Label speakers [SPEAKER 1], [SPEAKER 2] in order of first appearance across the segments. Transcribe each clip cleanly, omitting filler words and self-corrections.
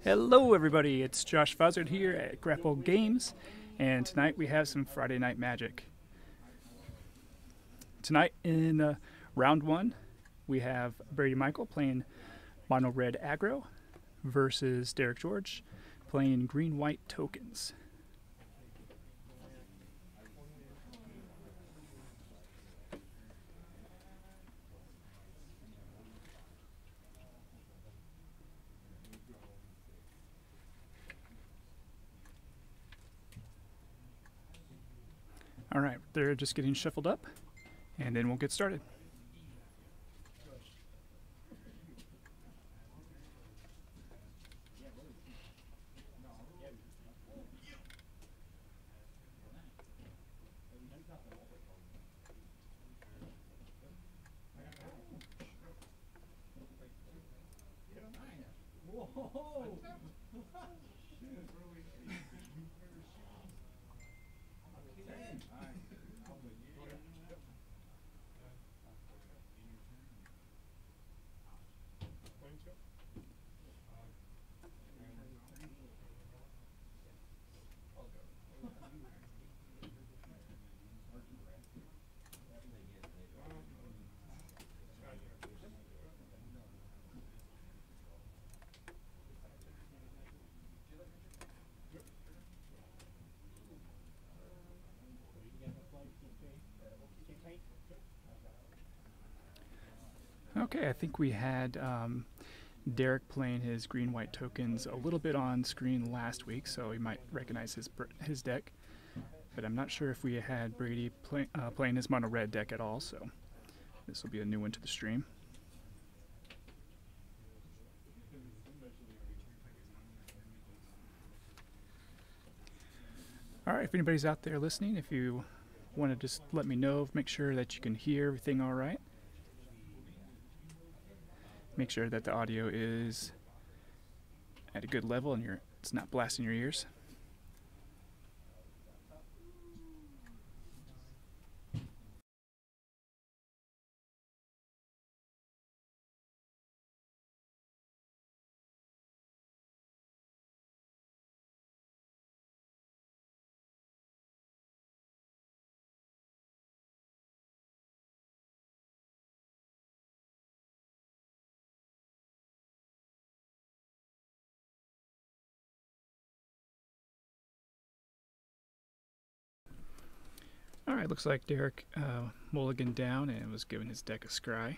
[SPEAKER 1] Hello everybody, it's Josh Fozzard here at Grapple Games, and tonight we have some Friday Night Magic. Tonight in round one, we have Brady Michael playing mono red aggro versus Derrick George playing green white tokens. All right, they're just getting shuffled up, and then we'll get started. Okay, I think we had Derrick playing his green-white tokens a little bit on screen last week, so he might recognize his deck. But I'm not sure if we had Brady playing his mono-red deck at all, so this will be a new one to the stream. Alright, if anybody's out there listening, if you want to just let me know, make sure that you can hear everything alright. Make sure that the audio is at a good level and it's not blasting your ears. Alright, looks like Derrick mulliganed down and was given his deck a scry.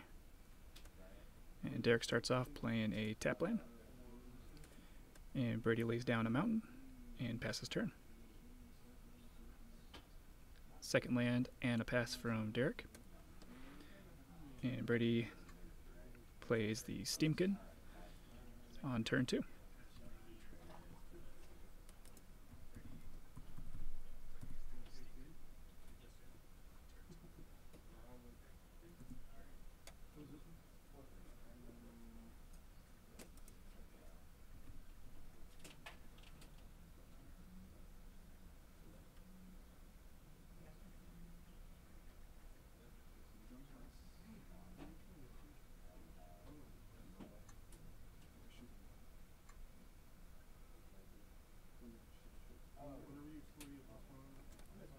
[SPEAKER 1] And Derrick starts off playing a tap land. And Brady lays down a mountain and passes turn. Second land and a pass from Derrick. And Brady plays the Steamkin on turn 2.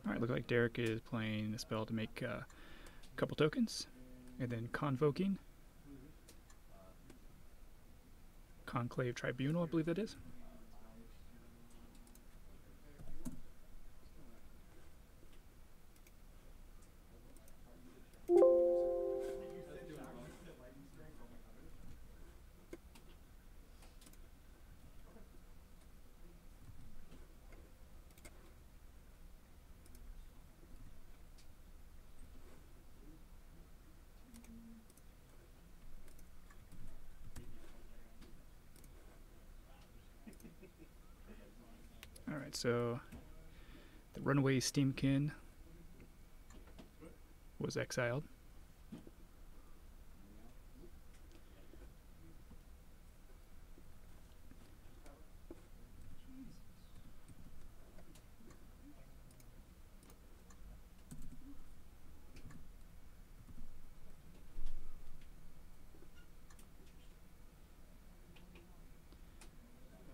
[SPEAKER 1] Alright, looks like Derrick is playing a spell to make a couple tokens, and then Convoking. Conclave Tribunal, I believe that is. Alright, so the Runaway Steamkin was exiled.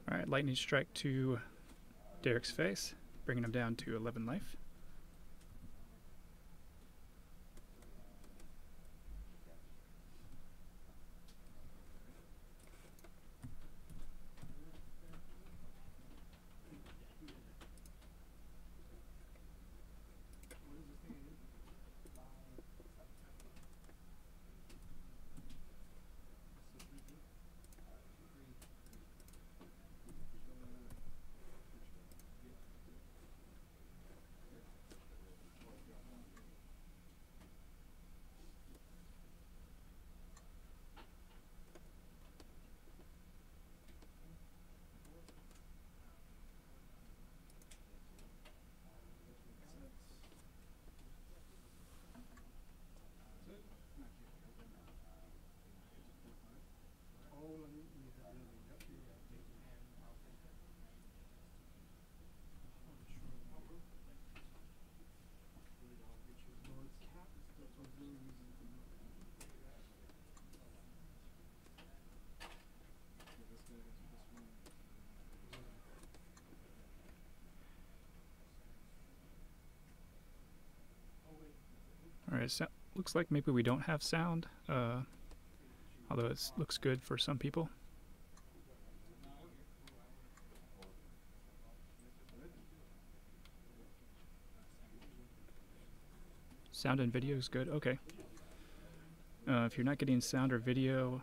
[SPEAKER 1] Alright, Lightning Strike to Derrick's face, bringing him down to 11 life. Alright, so looks like maybe we don't have sound, although it looks good for some people. Sound and video is good, okay. If you're not getting sound or video,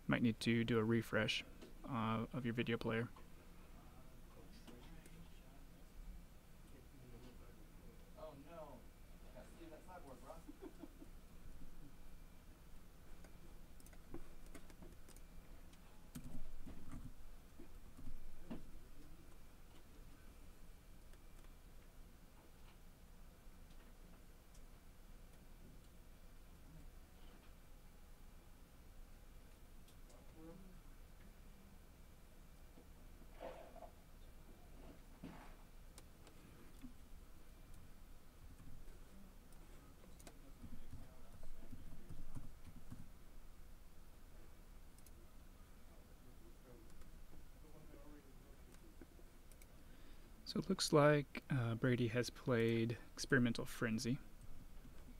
[SPEAKER 1] might need to do a refresh of your video player. So it looks like Brady has played Experimental Frenzy.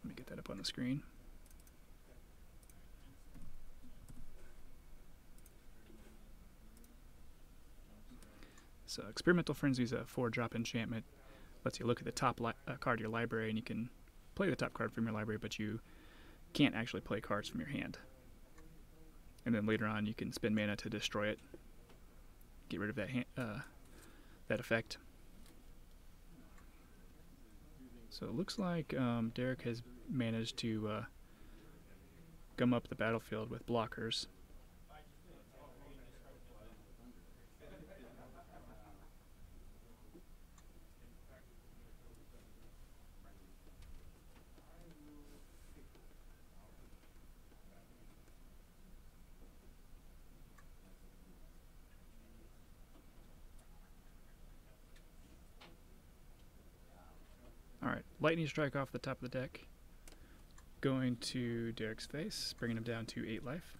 [SPEAKER 1] Let me get that up on the screen. So Experimental Frenzy is a 4-drop enchantment. Lets you look at the top card of your library, and you can play the top card from your library, but you can't actually play cards from your hand. And then later on, you can spend mana to destroy it, get rid of that effect. So it looks like Derrick has managed to gum up the battlefield with blockers. Alright, Lightning Strike off the top of the deck. Going to Derrick's face, bringing him down to 8 life.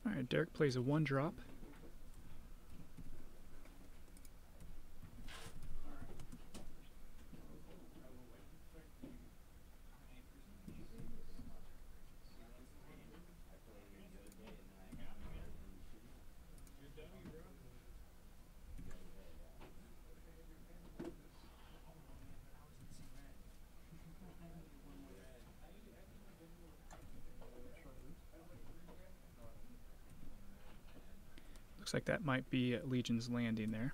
[SPEAKER 1] Alright, Derrick plays a 1-drop. Looks like that might be Legion's Landing there.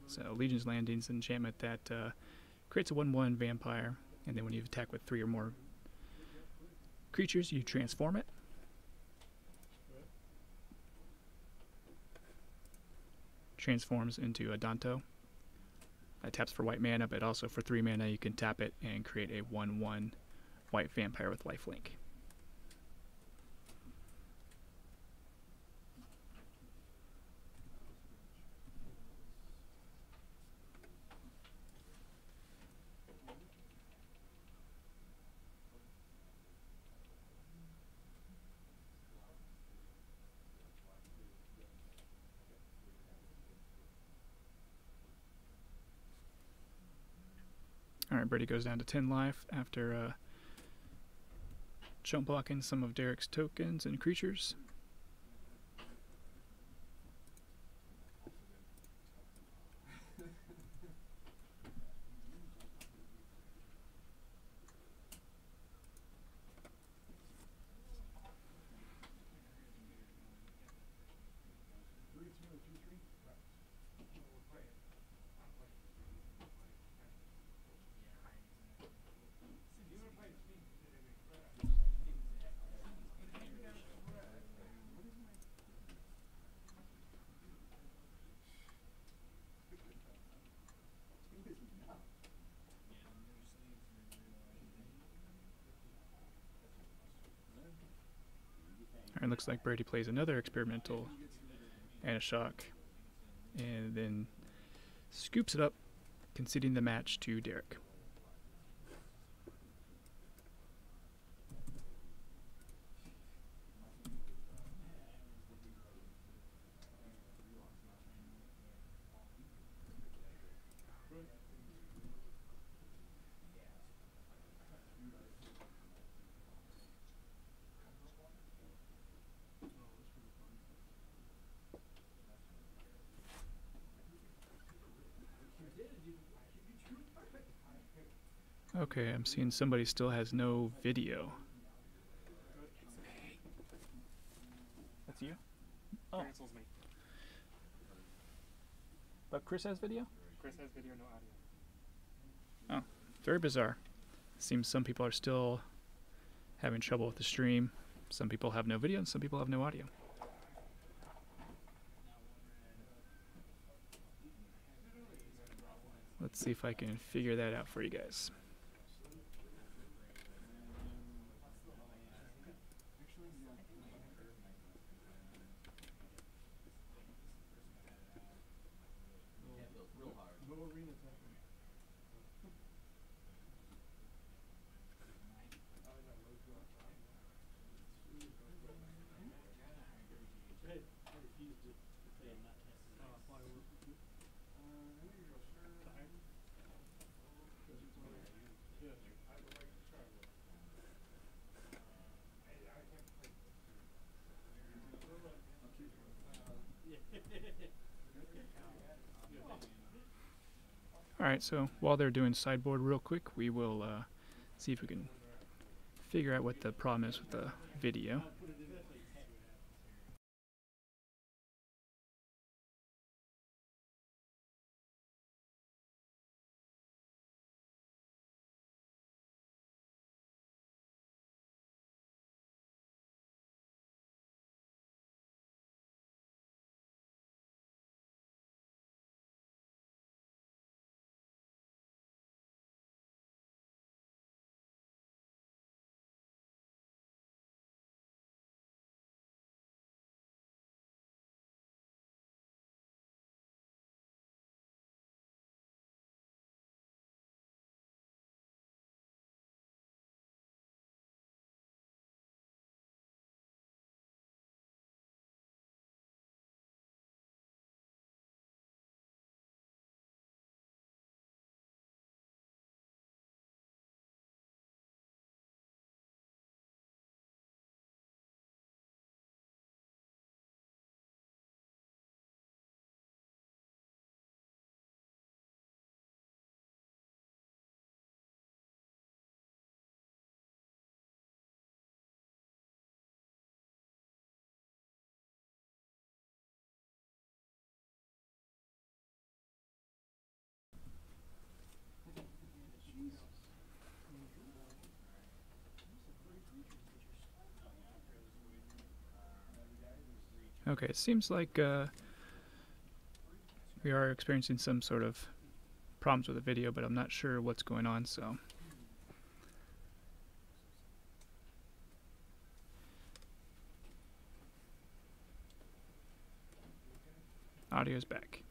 [SPEAKER 1] So Legion's Landing is an enchantment that creates a 1/1 vampire, and then when you attack with 3 or more creatures, you transform it. Transforms into a Danto. That taps for white mana, but also for 3 mana you can tap it and create a 1/1 white vampire with lifelink. Alright, Brady goes down to 10 life after chump blocking some of Derrick's tokens and creatures. looks like Brady plays another experimental and a shock, and then scoops it up, conceding the match to Derrick. Okay, I'm seeing somebody still has no video. That's you? Oh.
[SPEAKER 2] Cancels me.
[SPEAKER 1] But Chris has video?
[SPEAKER 2] Chris has video, no audio.
[SPEAKER 1] Oh, very bizarre. Seems some people are still having trouble with the stream. Some people have no video and some people have no audio. Let's see if I can figure that out for you guys. Alright, so while they're doing sideboard real quick, we will see if we can figure out what the problem is with the video. Okay, it seems like we are experiencing some sort of problems with the video, but I'm not sure what's going on, so. Audio's back.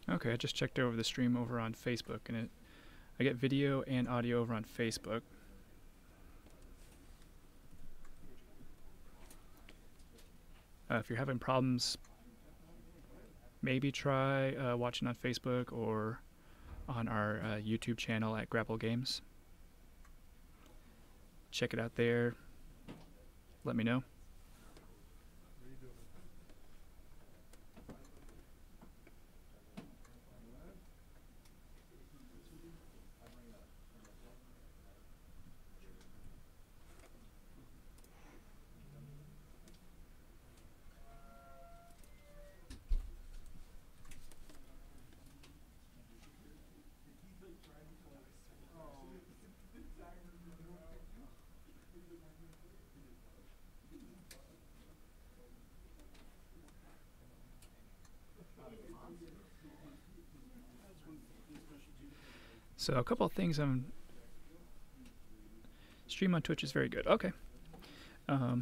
[SPEAKER 1] Okay, I just checked over the stream over on Facebook, and I get video and audio over on Facebook. If you're having problems, maybe try watching on Facebook or on our YouTube channel at Grapple Games. Check it out there. Let me know. So a couple of things stream on Twitch is very good. Okay. Yeah,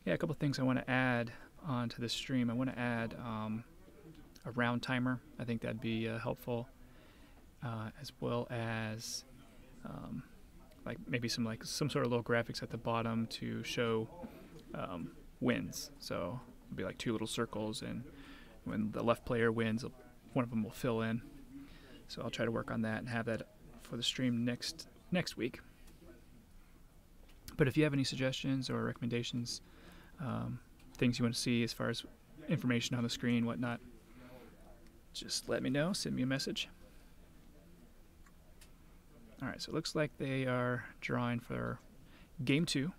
[SPEAKER 1] a couple of things I want to add onto the stream. I want to add a round timer. I think that'd be helpful, as well as like maybe some sort of little graphics at the bottom to show wins. So it'll be like two little circles, and when the left player wins, one of them will fill in. So I'll try to work on that and have that for the stream next week. But if you have any suggestions or recommendations, things you want to see as far as information on the screen, whatnot, just let me know. Send me a message. All right, so it looks like they are drawing for Game 2.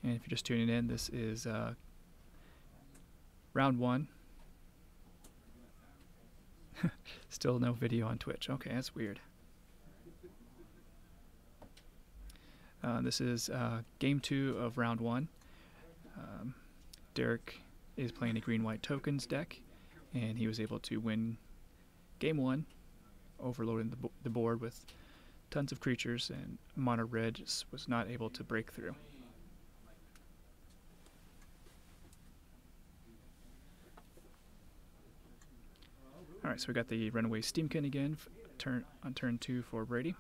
[SPEAKER 1] And if you're just tuning in, this is Round 1. Still no video on Twitch. Okay, that's weird. This is Game 2 of Round 1. Derrick is playing a green-white tokens deck, and he was able to win Game 1, overloading the board with tons of creatures, and Mono Red just was not able to break through. Alright, so we got the Runaway Steamkin again on turn 2 for Brady.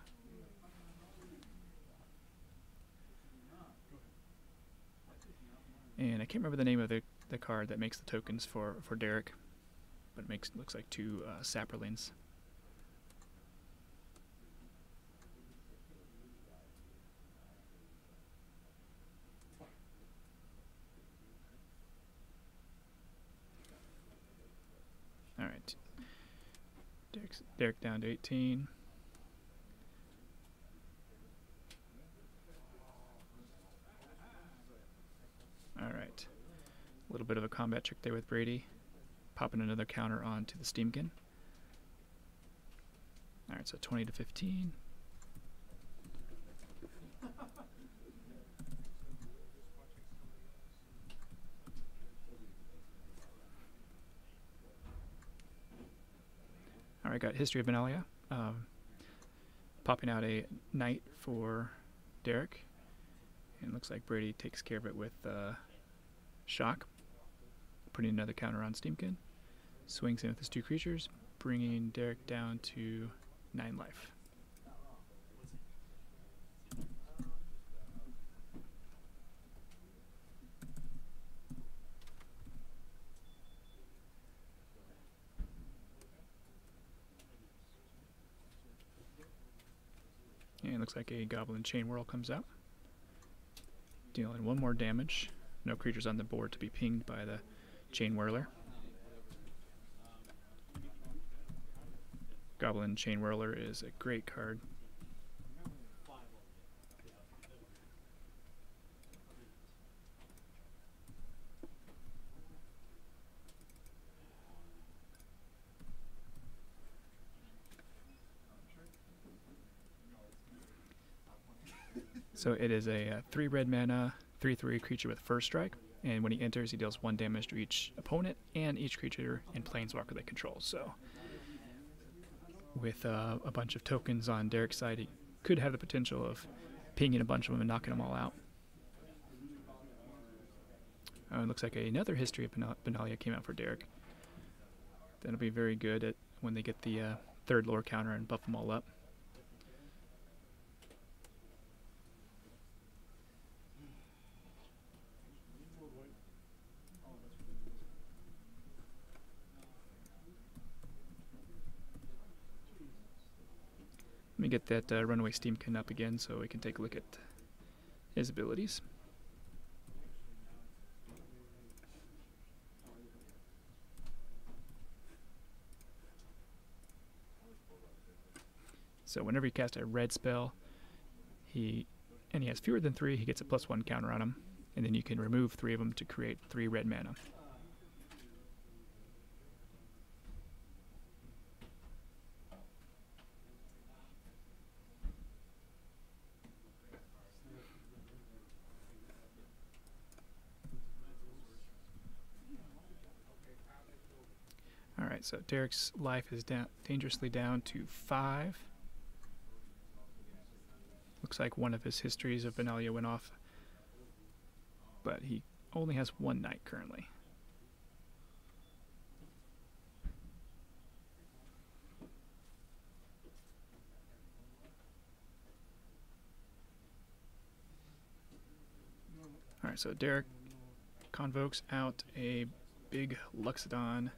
[SPEAKER 1] And I can't remember the name of the card that makes the tokens for Derrick, but it looks like two Saproings. All right, Derrick down to 18. Alright, a little bit of a combat trick there with Brady, popping another counter onto the Steamkin. Alright, so 20 to 15. Alright, got History of Benalia, popping out a Knight for Derrick. And it looks like Brady takes care of it with Shock, putting another counter on Steamkin. Swings in with his two creatures, bringing Derrick down to 9 life. And it looks like a Goblin Chain Whirl comes out, dealing 1 more damage. No creatures on the board to be pinged by the Chain Whirler. Goblin Chain Whirler is a great card. So it is a 3 red mana, 3/3 creature with first strike, and when he enters, he deals 1 damage to each opponent and each creature and planeswalker they control. So with a bunch of tokens on Derrick's side, he could have the potential of pinging a bunch of them and knocking them all out. It looks like another History of Benalia came out for Derrick. That'll be very good when they get the 3rd lore counter and buff them all up. Let me get that Runaway Steamkin up again so we can take a look at his abilities. So whenever you cast a red spell, he has fewer than 3, he gets a +1 counter on him, and then you can remove 3 of them to create 3 red mana. Alright, so Derrick's life is down, dangerously down to 5. Looks like one of his histories of Benalia went off, but he only has 1 knight currently. Alright, so Derrick convokes out a big Luxodon.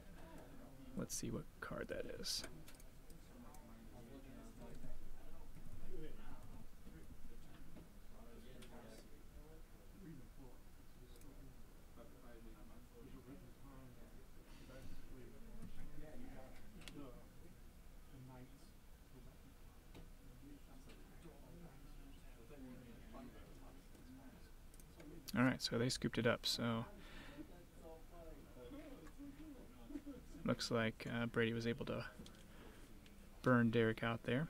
[SPEAKER 1] Let's see what card that is. Alright, so they scooped it up, so looks like Brady was able to burn Derrick out there.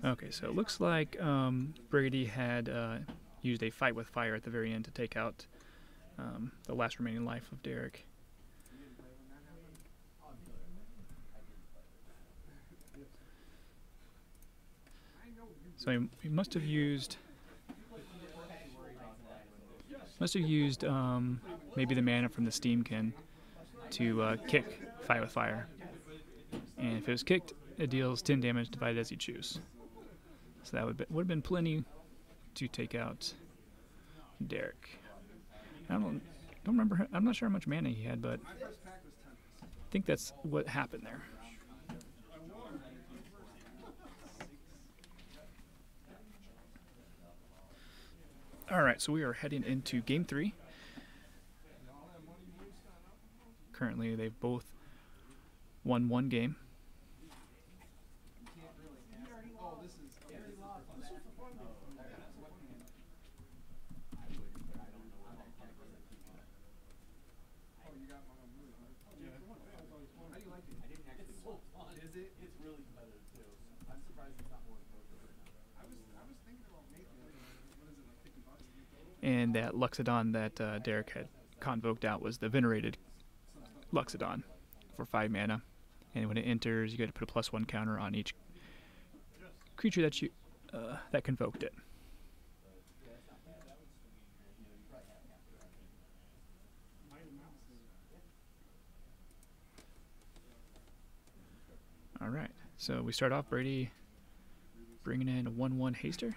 [SPEAKER 1] Okay, so it looks like Brady had used a fight with fire at the very end to take out the last remaining life of Derrick. So he must have used maybe the mana from the Steamkin to kick Fight with Fire. And if it was kicked, it deals 10 damage divided as you choose. So that would have been plenty to take out Derrick. I don't remember. I'm not sure how much mana he had, but I think that's what happened there. All right, so we are heading into Game 3. Currently, they've both won 1 game. And that Luxodon that Derrick had convoked out was the Venerated Luxodon for 5 mana. And when it enters, you get to put a +1 counter on each creature that you that convoked it. All right, so we start off Brady bringing in a 1/1 haster.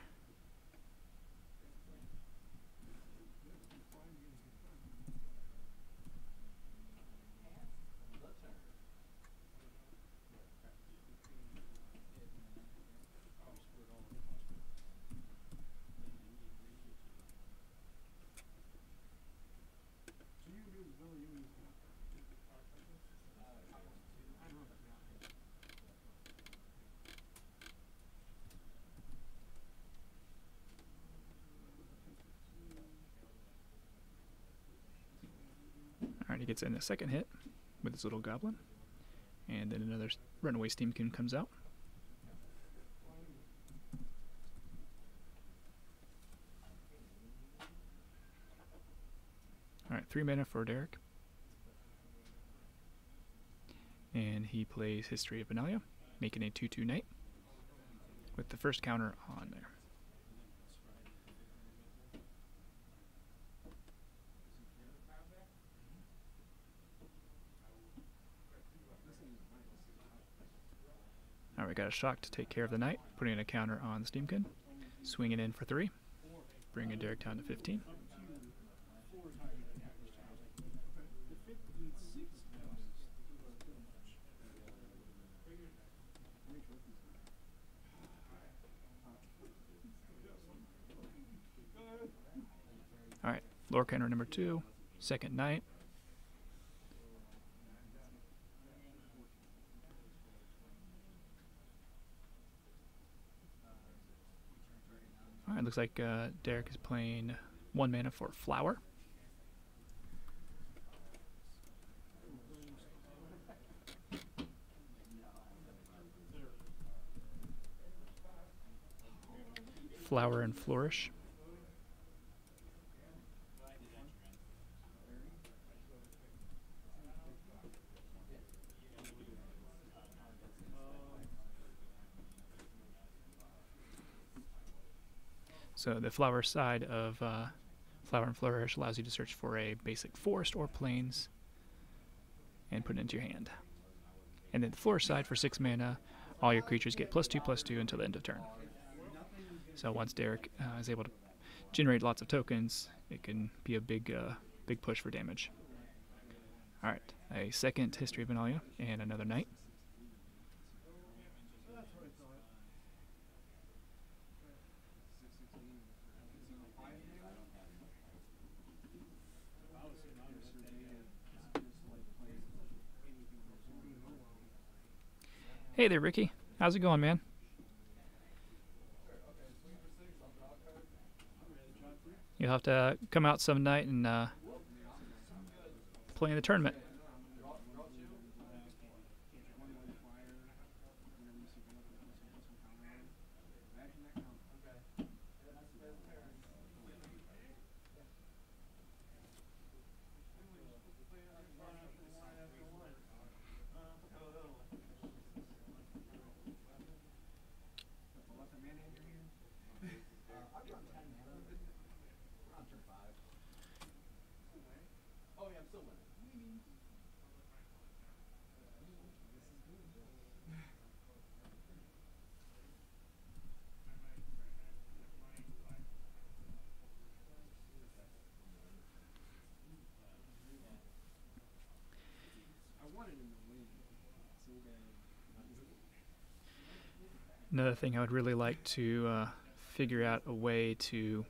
[SPEAKER 1] gets in a second hit with his little goblin, and then another runaway Steamkin comes out. Alright, 3 mana for Derrick. And he plays History of Benalia, making a 2/2 knight with the first counter on there. Alright, we got a shock to take care of the knight, putting a counter on the Steamkin, swinging in for 3, bringing Derrick down to 15. Alright, lore counter number 2, second knight. Alright, looks like Derrick is playing 1 mana for Flower. Flower and Flourish. So the flower side of Flower and Flourish allows you to search for a basic forest or plains and put it into your hand. And then the Flourish side for 6 mana, all your creatures get +2/+2 until the end of turn. So once Derrick is able to generate lots of tokens, it can be a big push for damage. Alright, a second History of Benalia and another knight. Hey there, Ricky. How's it going, man? You'll have to come out some night and play in the tournament. Another thing I would really like to figure out a way to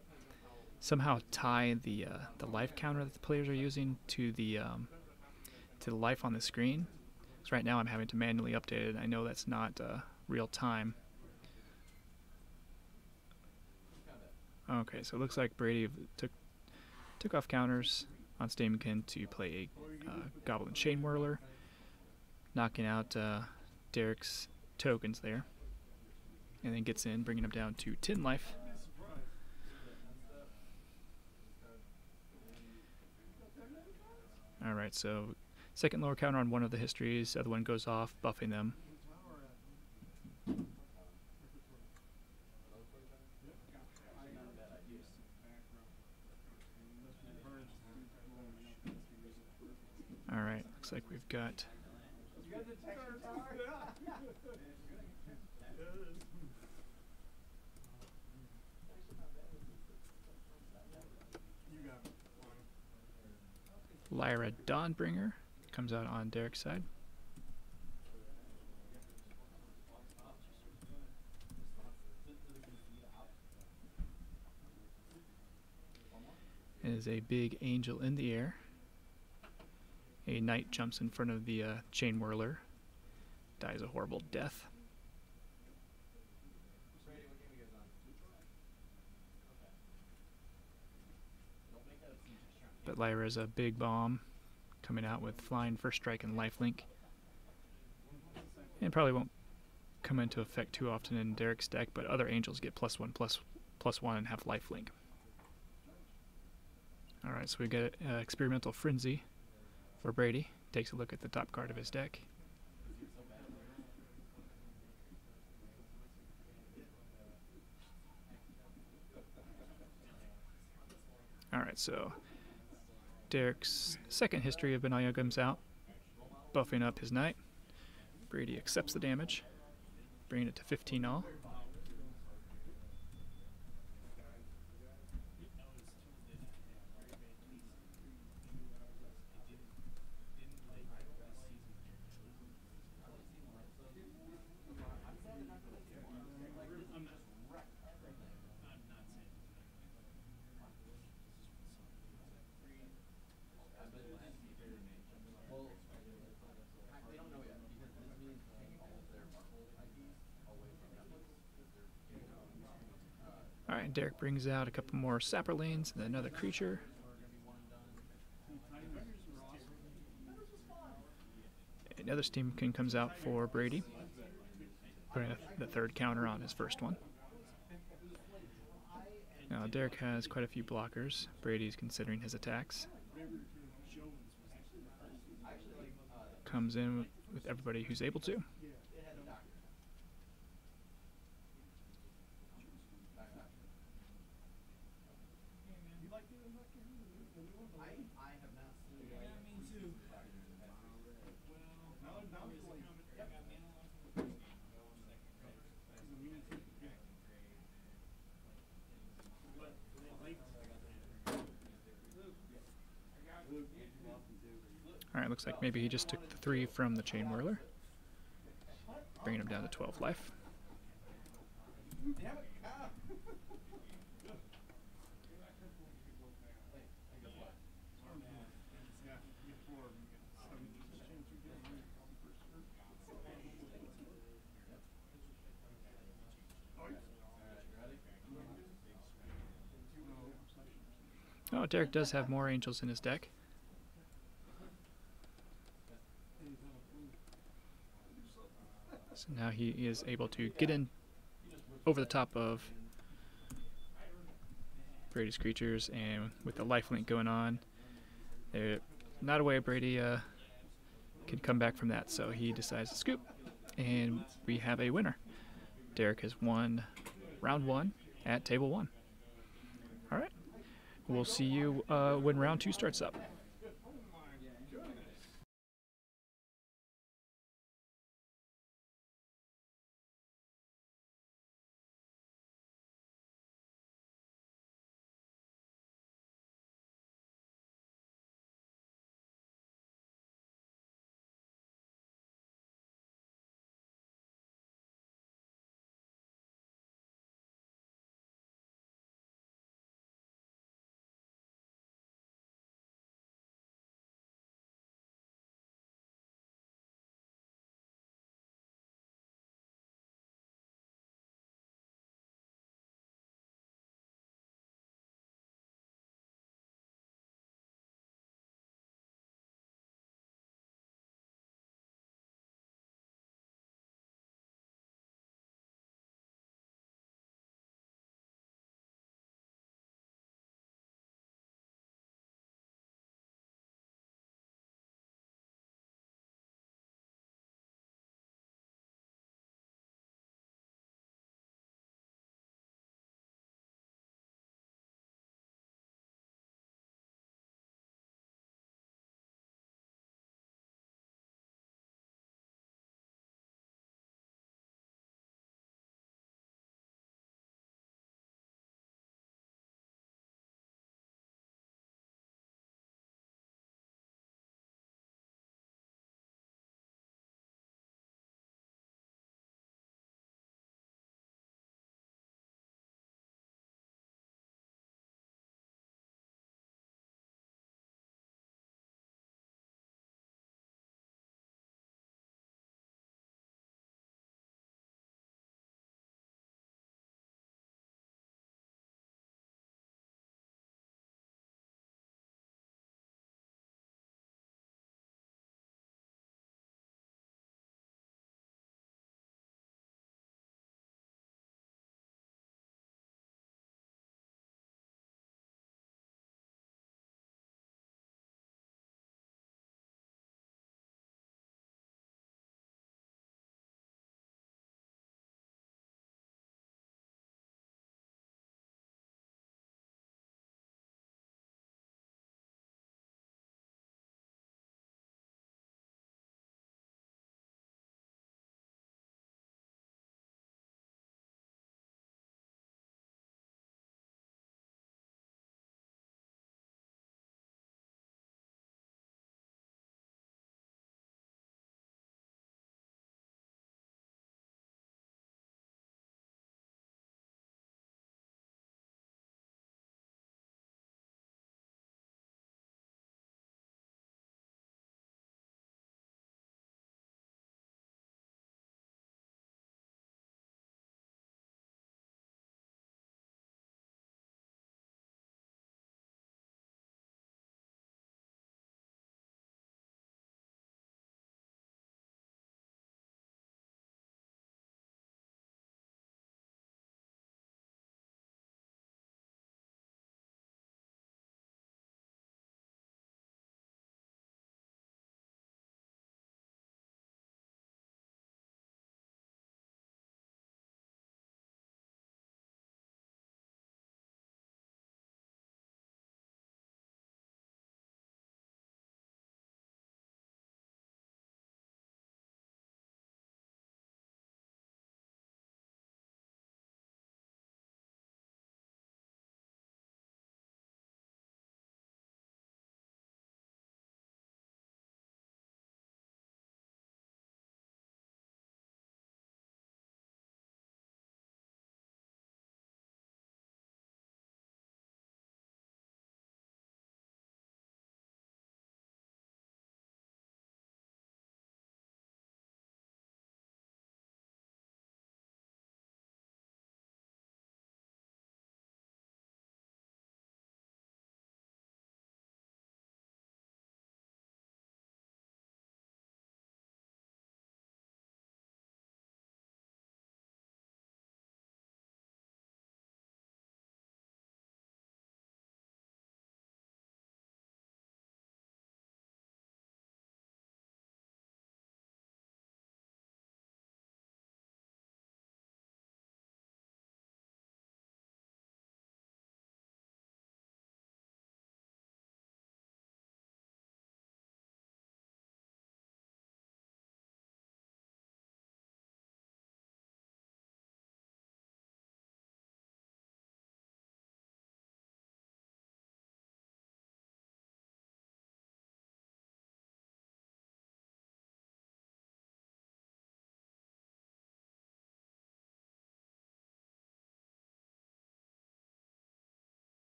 [SPEAKER 1] somehow tie the life counter that the players are using to the life on the screen. So right now I'm having to manually update it. I know that's not real time. Okay, so it looks like Brady took off counters on Steamkin to play a Goblin Chain Whirler, knocking out Derrick's tokens there. And then gets in, bringing him down to 10 life. Alright, so second lower counter on one of the histories, the other one goes off, buffing them. Alright, looks like we've got... Lyra Dawnbringer comes out on Derrick's side. It is a big angel in the air. A knight jumps in front of the chain whirler, dies a horrible death. But Lyra is a big bomb, coming out with flying, first strike, and lifelink. And probably won't come into effect too often in Derrick's deck, but other angels get +1/+1 and have lifelink. Alright, so we get Experimental Frenzy for Brady. Takes a look at the top card of his deck. Alright, so Derrick's second history of Benalia comes out, buffing up his knight. Brady accepts the damage, bringing it to 15 all. Alright, Derrick brings out a couple more sapper lanes and another creature. Another Steamkin comes out for Brady, putting the third counter on his first one. Now Derrick has quite a few blockers. Brady's considering his attacks. Comes in with everybody who's able to. Alright, looks like maybe he just took the 3 from the Chain Whirler, bringing him down to 12 life. Oh, Derrick does have more angels in his deck. So now he is able to get in over the top of Brady's creatures, and with the lifelink going on, not a way Brady can come back from that, so he decides to scoop, and we have a winner. Derrick has won round 1 at table 1. Alright, we'll see you when round 2 starts up.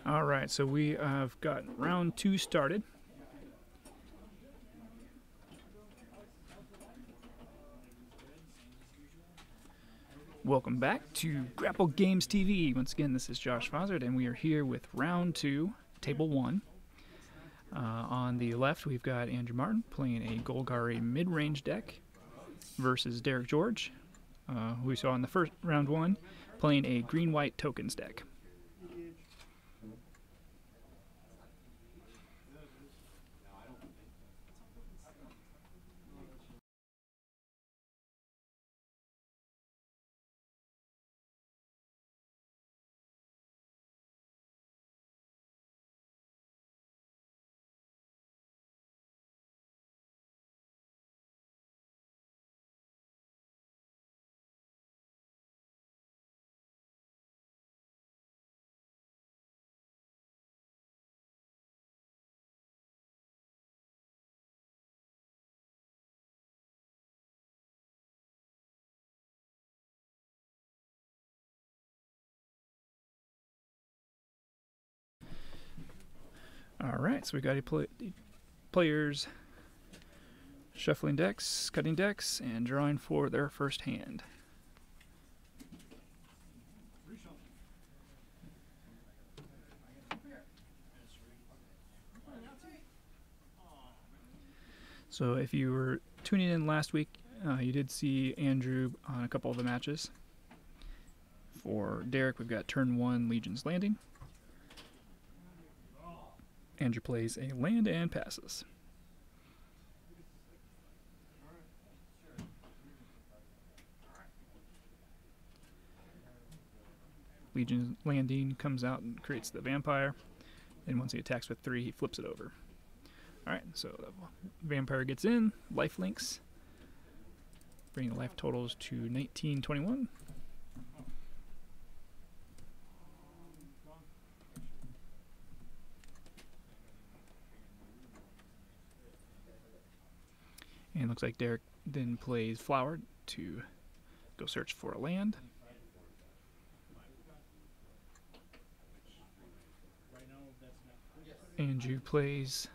[SPEAKER 1] All right, so we have got round 2 started. Welcome back to Grapple Games TV. Once again, this is Josh Fozzard, and we are here with round 2, table 1. On the left, we've got Andrew Martin playing a Golgari mid-range deck versus Derrick George, who we saw in the first round 1, playing a green-white tokens deck. Alright, so we got players shuffling decks, cutting decks, and drawing for their first hand. So if you were tuning in last week, you did see Andrew on a couple of the matches. For Derrick, we've got turn 1 Legion's Landing. Andrew plays a land and passes. Legion's Landing comes out and creates the vampire, and once he attacks with 3, he flips it over. Alright, so the vampire gets in, life links, bringing the life totals to 1921. And looks like Derrick then plays Flower to go search for a land. Andrew plays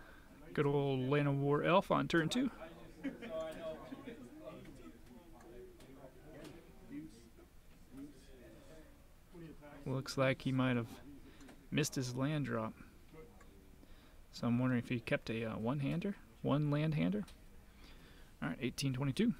[SPEAKER 1] good old Land of War Elf on turn 2. Looks like he might have missed his land drop. So I'm wondering if he kept a one-hander, one land hander. Alright, 1822.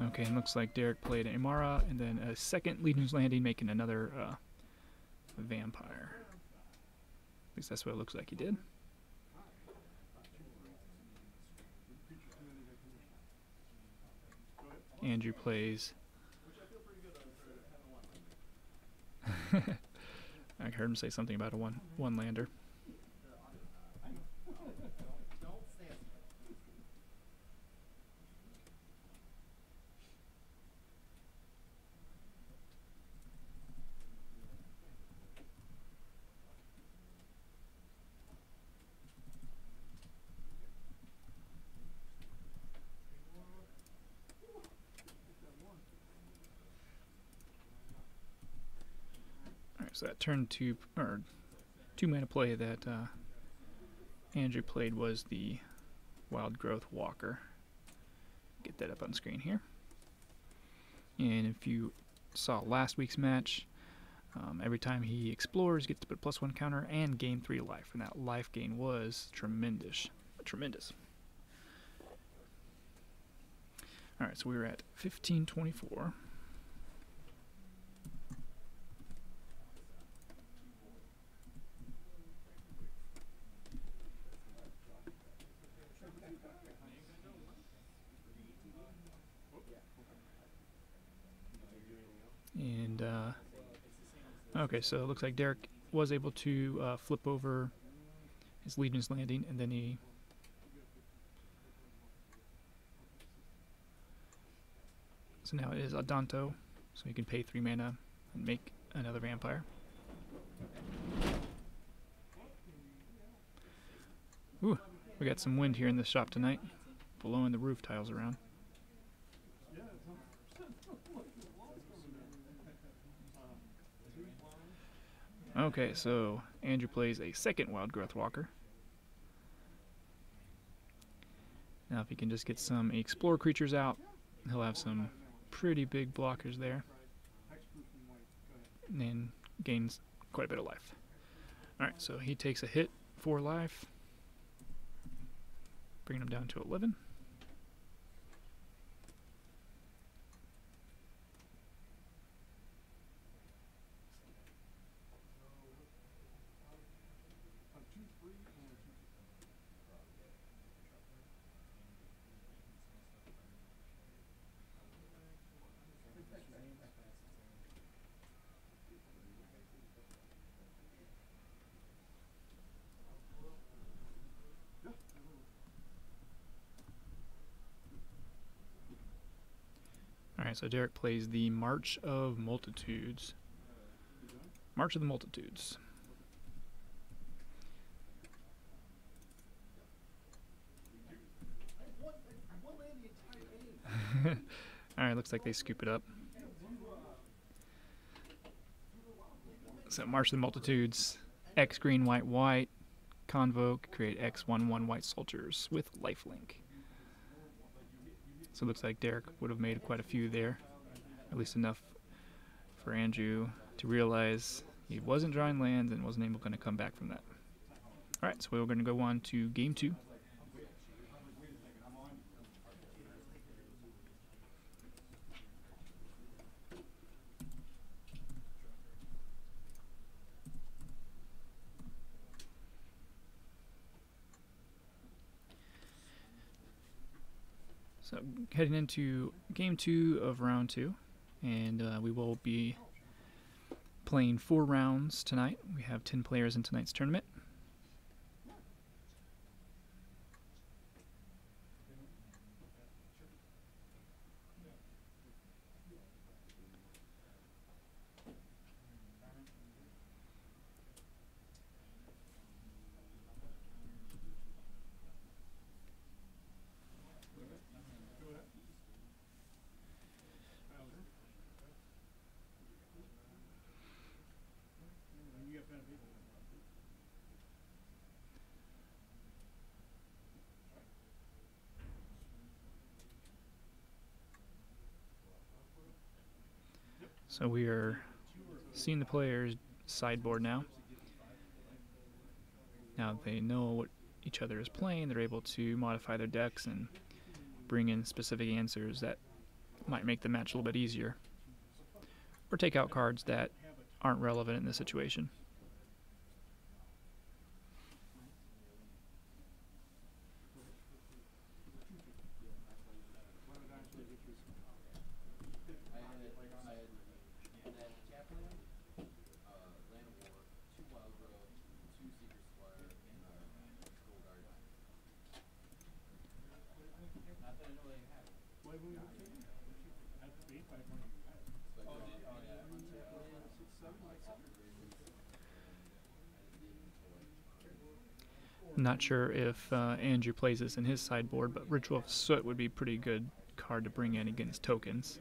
[SPEAKER 1] Okay, and looks like Derrick played Amara and then a second Legion's Landing, making another vampire. At least that's what it looks like he did. Andrew plays. I heard him say something about a one lander. So that turn 2 or 2-mana play that Andrew played was the Wild Growth Walker. Get that up on screen here. And if you saw last week's match, every time he explores, he gets to put +1 counter and gain 3 life, and that life gain was tremendous. All right, so we were at 1524. And okay, so it looks like Derrick was able to flip over his Legion's Landing, and then he So now it is Adanto, so you can pay 3 mana and make another vampire. Ooh, we got some wind here in the shop tonight, blowing the roof tiles around. Okay, so Andrew plays a second Wild Growth Walker. Now if he can just get some Explore creatures out, he'll have some pretty big blockers there. And then gains quite a bit of life. Alright, so he takes a hit for life, bringing him down to 11. Alright, so Derrick plays the March of Multitudes. March of the Multitudes. Alright, looks like they scoop it up. So March of the Multitudes, X green, white, white, convoke, create X 1/1 white soldiers with lifelink. So it looks like Derrick would have made quite a few there, at least enough for Andrew to realize he wasn't drawing lands and wasn't able to come back from that. Alright, so we're going to go on to game 2. So heading into game 2 of round 2, and we will be playing 4 rounds tonight. We have 10 players in tonight's tournament. So we are seeing the players' sideboard now. Now they know what each other is playing, they're able to modify their decks and bring in specific answers that might make the match a little bit easier, or take out cards that aren't relevant in this situation. Not sure if Andrew plays this in his sideboard, but Ritual of Soot would be a pretty good card to bring in against tokens.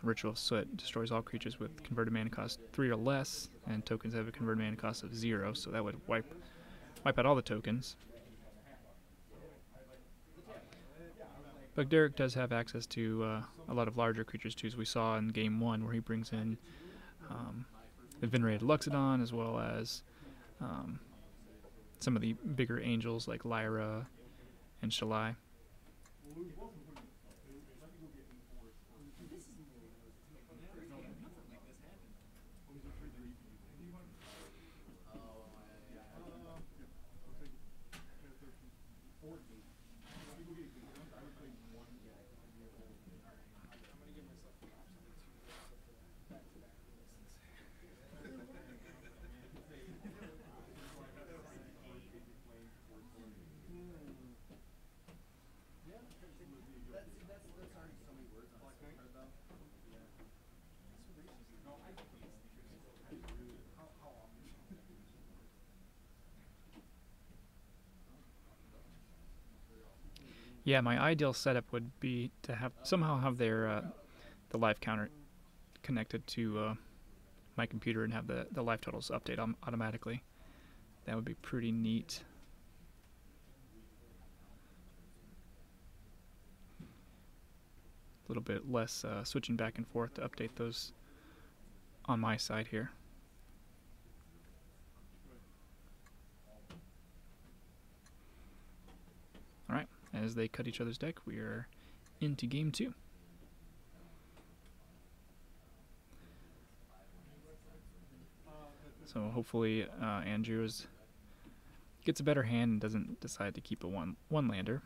[SPEAKER 1] Ritual of Soot destroys all creatures with converted mana cost 3 or less, and tokens have a converted mana cost of 0, so that would wipe out all the tokens. But Derrick does have access to a lot of larger creatures too, as we saw in game 1, where he brings in the Venerated Luxodon, as well as some of the bigger angels like Lyra and Shalai. Yeah, my ideal setup would be to somehow have their the life counter connected to my computer and have the life totals update automatically. That would be pretty neat. A little bit less switching back and forth to update those on my side here. Alright, as they cut each other's deck, we are into game 2. So hopefully Andrew gets a better hand and doesn't decide to keep a one lander.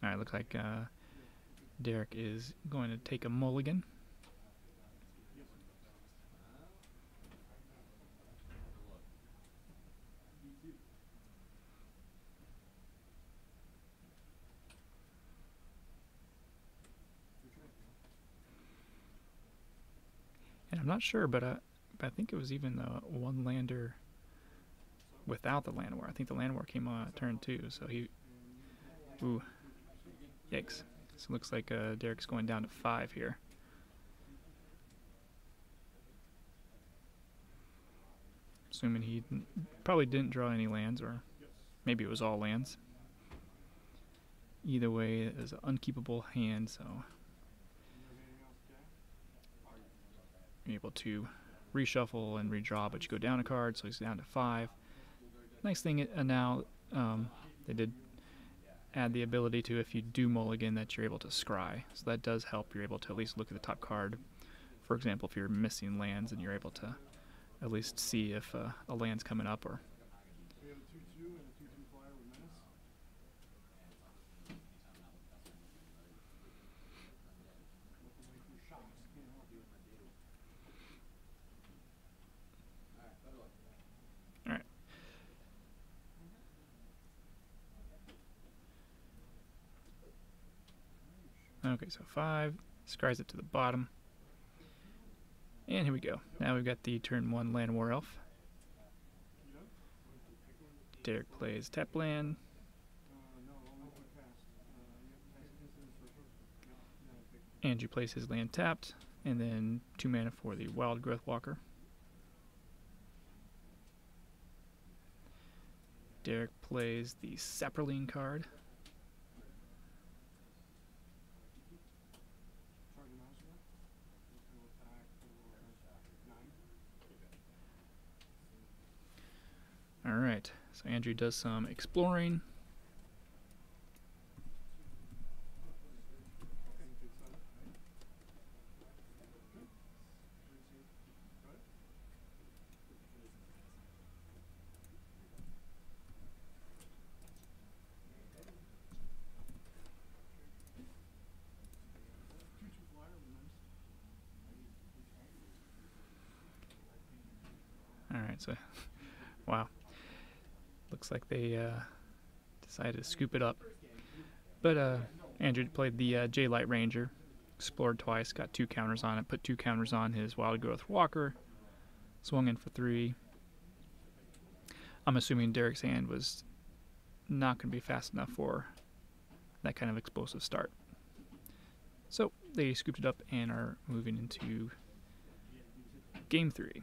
[SPEAKER 1] Alright, looks like Derrick is going to take a mulligan. And I'm not sure, but I think it was even one lander without the land war. I think the land war came on turn 2, so he... Ooh. Yikes. So it looks like Derrick's going down to 5 here. Assuming he probably didn't draw any lands, or maybe it was all lands. Either way, it is an unkeepable hand, so you're able to reshuffle and redraw, but you go down a card, so he's down to 5. Nice thing now, they did add the ability to, if you do mulligan, that you're able to scry. So that does help. You're able to at least look at the top card. For example, if you're missing lands, and you're able to at least see if a land's coming up. Or
[SPEAKER 2] We have a 2/2 and a 2/2 flyer with menace. Looking for shocks. Can't help you.
[SPEAKER 1] Alright. Okay, so 5, scries it to the bottom. And here we go. Now we've got the turn 1 land war elf. Derrick plays tap land. Andrew plays his land tapped, and then 2 mana for the Wild Growth Walker. Derrick plays the Saproline card. Alright, so Andrew does some exploring. Alright, so, wow. Looks like they decided to scoop it up. But Andrew played the J-Light Ranger, explored twice, got 2 counters on it, put 2 counters on his Wild Growth Walker, swung in for 3. I'm assuming Derrick's hand was not going to be fast enough for that kind of explosive start. So they scooped it up and are moving into game 3.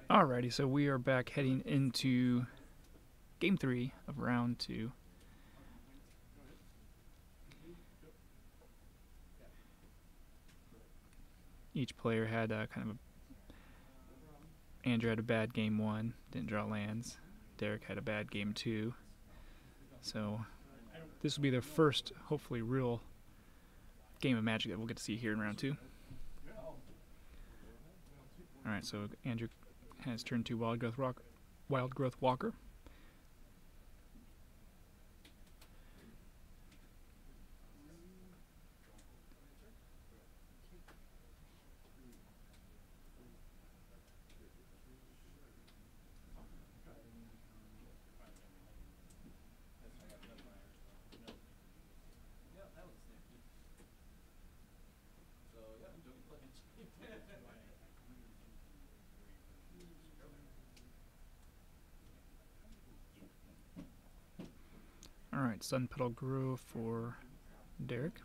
[SPEAKER 1] Alrighty, so we are back heading into Game 3 of Round 2. Each player had kind of a... Andrew had a bad Game 1, didn't draw lands. Derrick had a bad Game 2. So this will be their first, hopefully, real game of Magic that we'll get to see here in Round 2. Alright, so Andrew has turned to Wild Growth Walker. Alright, Sun Petal Grove for Derrick.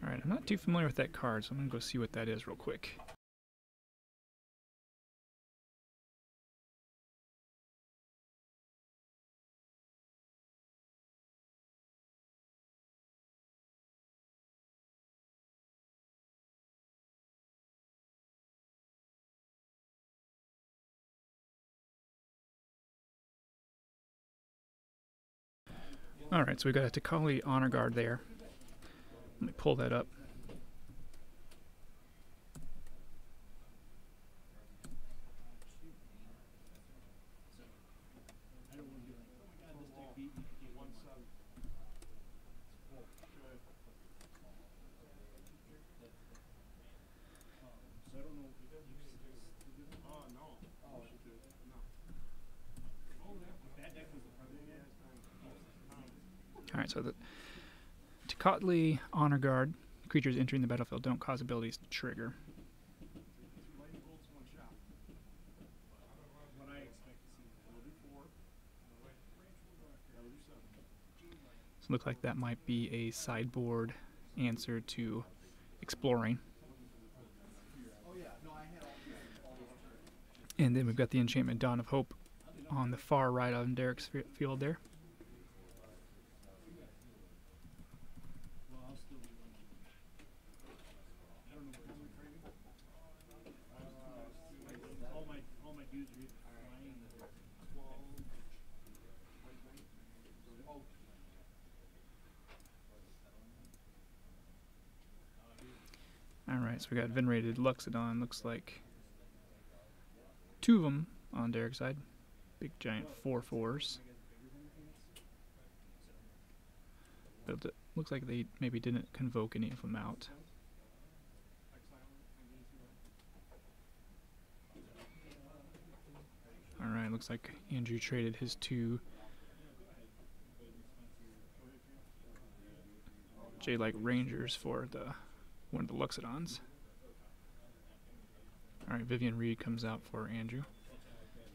[SPEAKER 1] Alright, I'm not too familiar with that card, so I'm going to go see what that is real quick. Alright, so we got a Takali Honor Guard there. Let me pull that up. Alright, so the Takali Honor Guard, creatures entering the battlefield don't cause abilities to trigger. So it looks like that might be a sideboard answer to Exploring. And then we've got the enchantment Dawn of Hope on the far right on Derrick's field there. Alright, so we got Venerated Luxodon, looks like 2 of them on Derrick's side. Big giant 4/4s. But it looks like they maybe didn't convoke any of them out. Alright, looks like Andrew traded his 2 J-like Rangers for one of the Luxodons. Alright, Vivian Reed comes out for Andrew.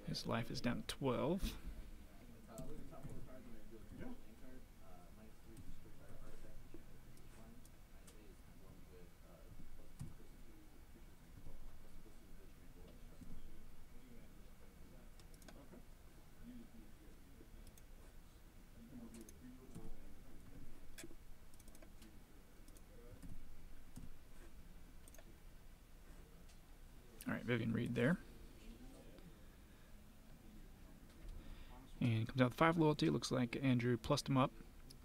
[SPEAKER 1] His life is down to 12. Alright, Vivian Reed there. And comes out with 5 loyalty. Looks like Andrew plussed him up.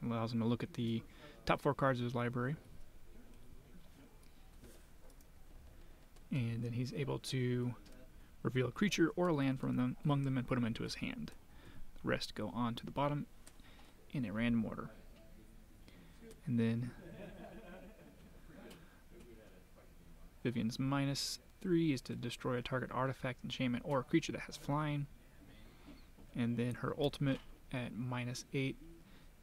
[SPEAKER 1] Allows him to look at the top 4 cards of his library. And then he's able to reveal a creature or a land from among them and put them into his hand. The rest go on to the bottom in a random order. And then Vivian's -3 is to destroy a target artifact, enchantment, or a creature that has flying. And then her ultimate at -8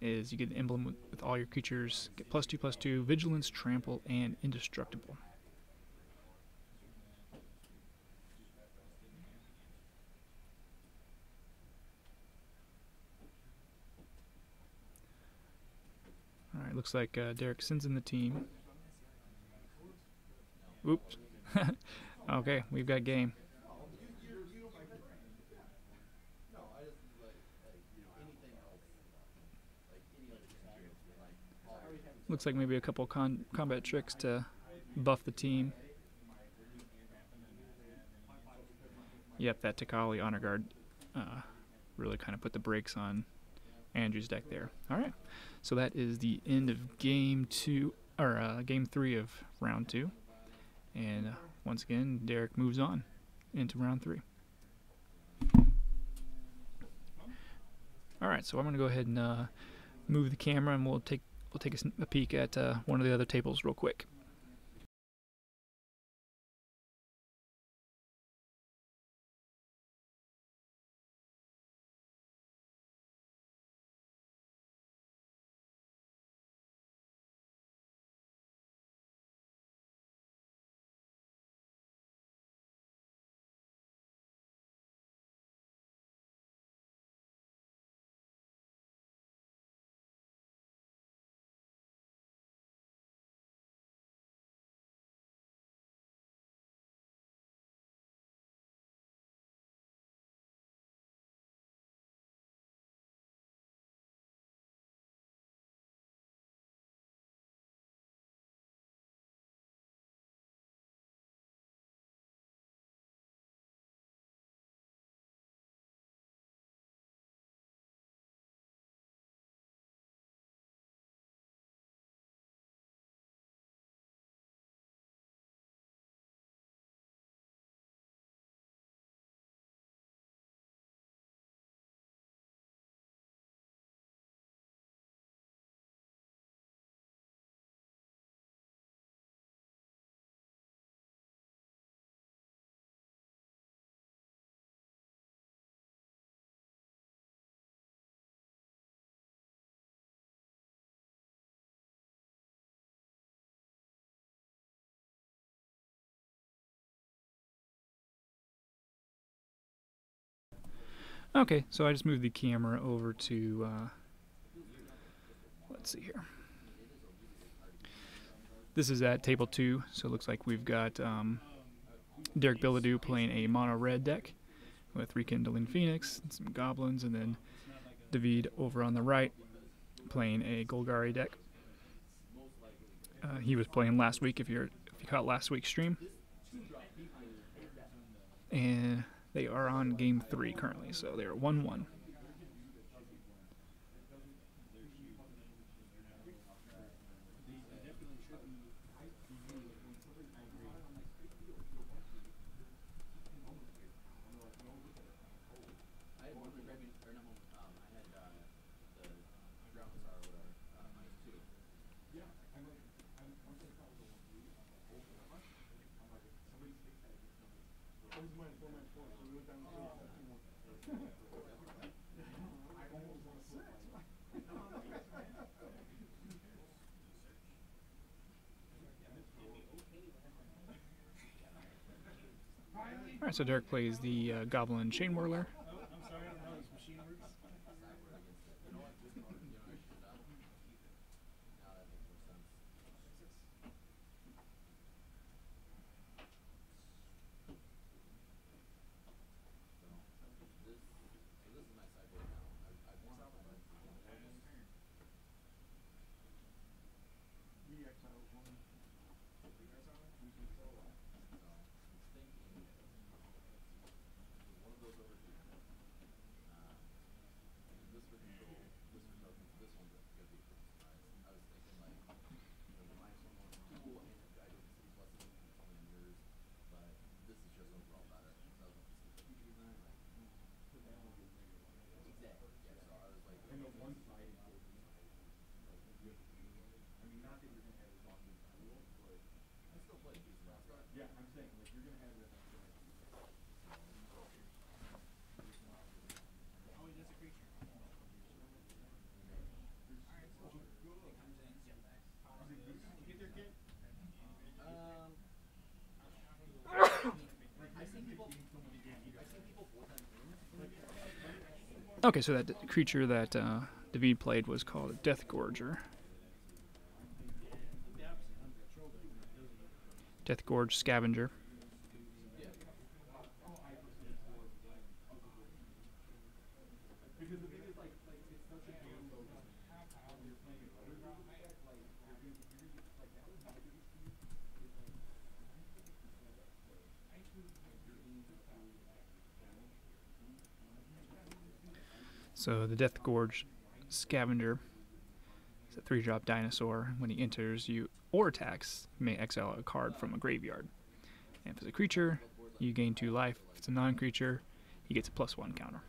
[SPEAKER 1] is you get an emblem with all your creatures, get +2/+2, vigilance, trample, and indestructible. looks like Derrick sends in the team. Oops. Okay, we've got game. Looks like maybe a couple combat tricks to buff the team. Yep, that Takali Honor Guard really kind of put the brakes on Andrew's deck there. All right, so that is the end of game 3 of round 2, and once again, Derrick moves on into round 3. All right, so I'm gonna go ahead and move the camera, and we'll take a peek at one of the other tables real quick. Okay, so I just moved the camera over to, let's see here. This is at table 2, so it looks like we've got Derrick Billadeau playing a mono red deck with Rekindling Phoenix and some goblins, and then David over on the right playing a Golgari deck. He was playing last week, if you caught last week's stream. And they are on game 3 currently, so they're 1-1. Alright, so Derrick plays the Goblin Chain Whirler. Okay, so that creature that David played was called a Death Gorger. Death Gorge Scavenger. So the Death Gorge Scavenger is a 3-drop dinosaur. When he enters you or attacks, you may exile a card from a graveyard. And if it's a creature, you gain 2 life. If it's a non-creature, he gets a +1 counter.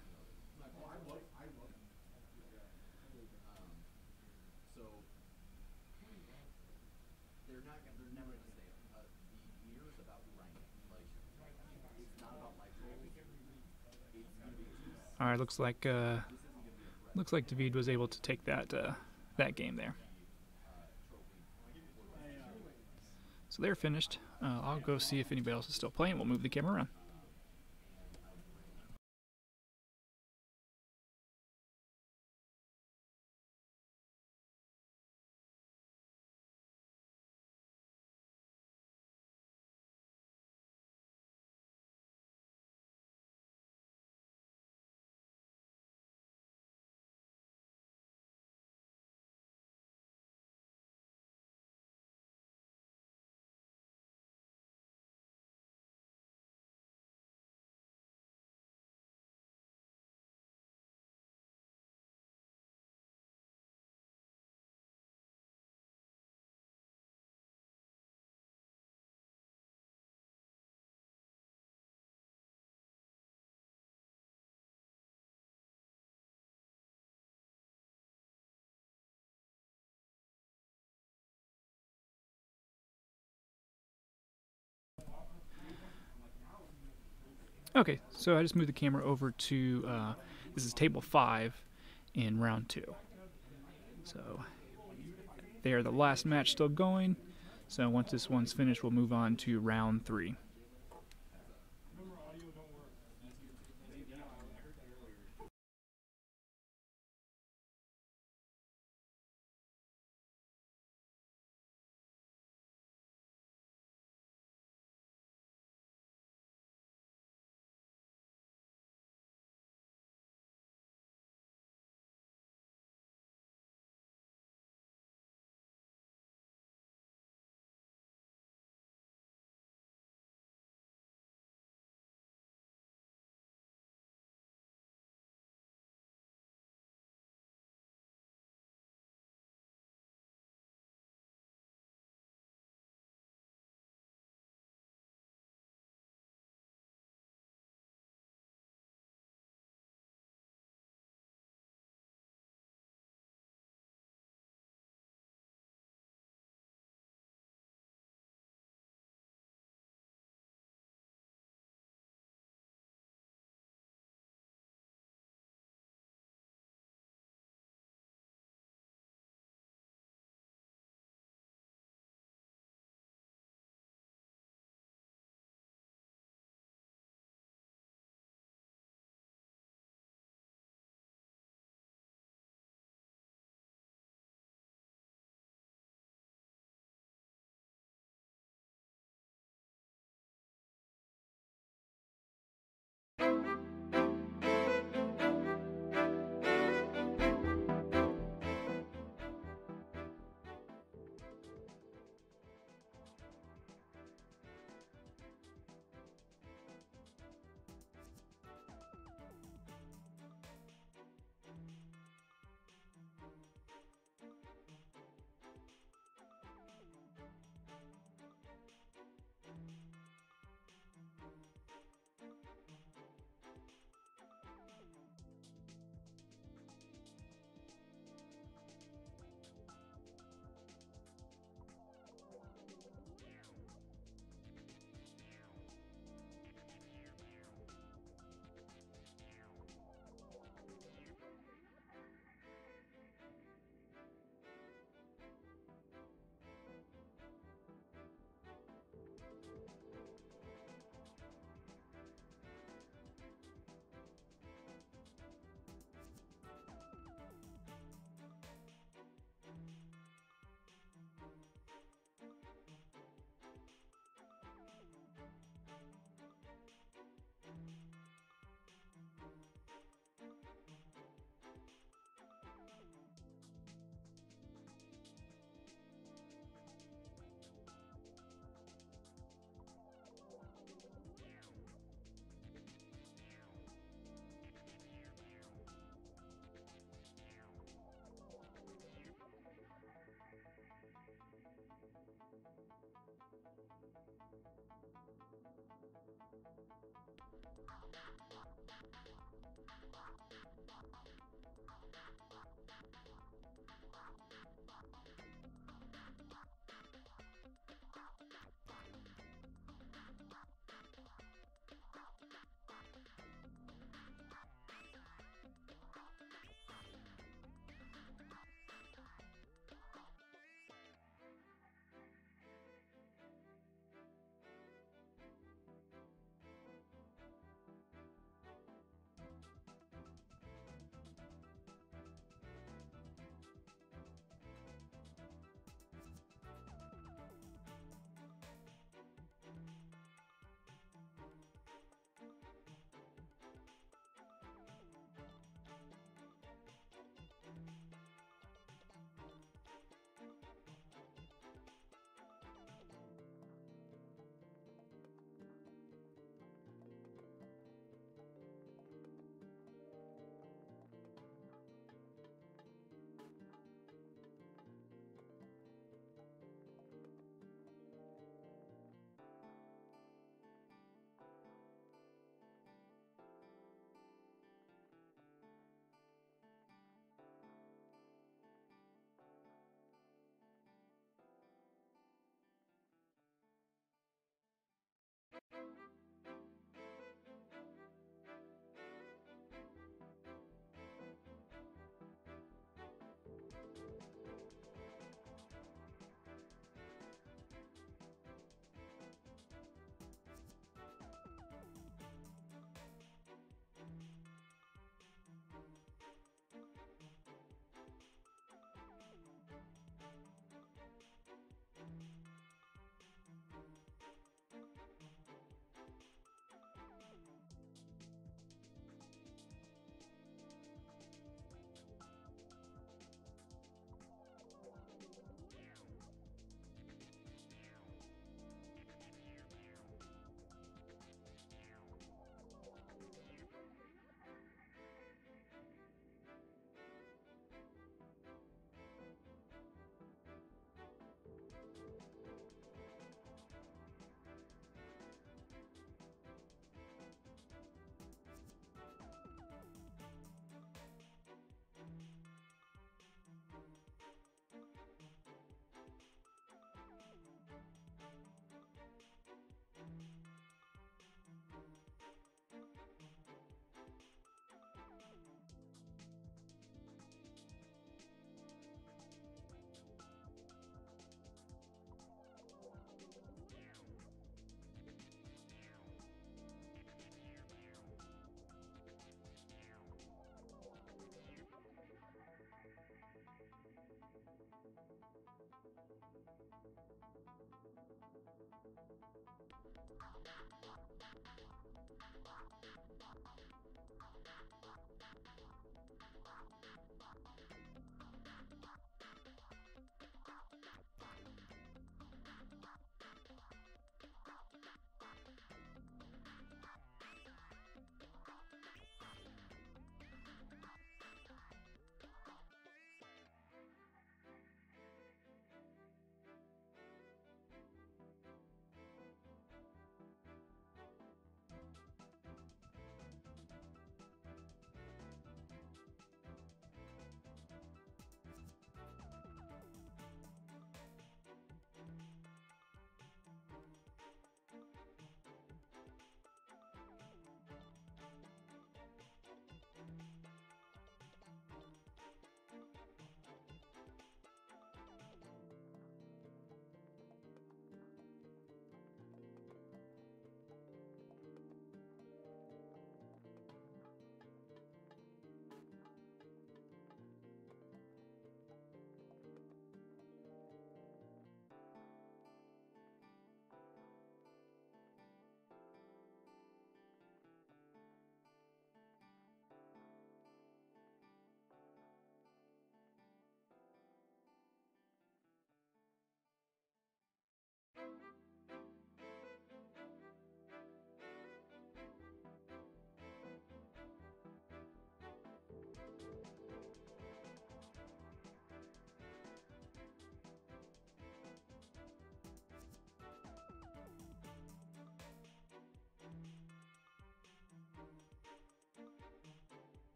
[SPEAKER 1] All right, looks like David was able to take that game there. So they're finished. I'll go see if anybody else is still playing. We'll move the camera around. Okay, so I just moved the camera over to, this is table 5 in round 2. So they are the last match still going. So once this one's finished, we'll move on to round 3.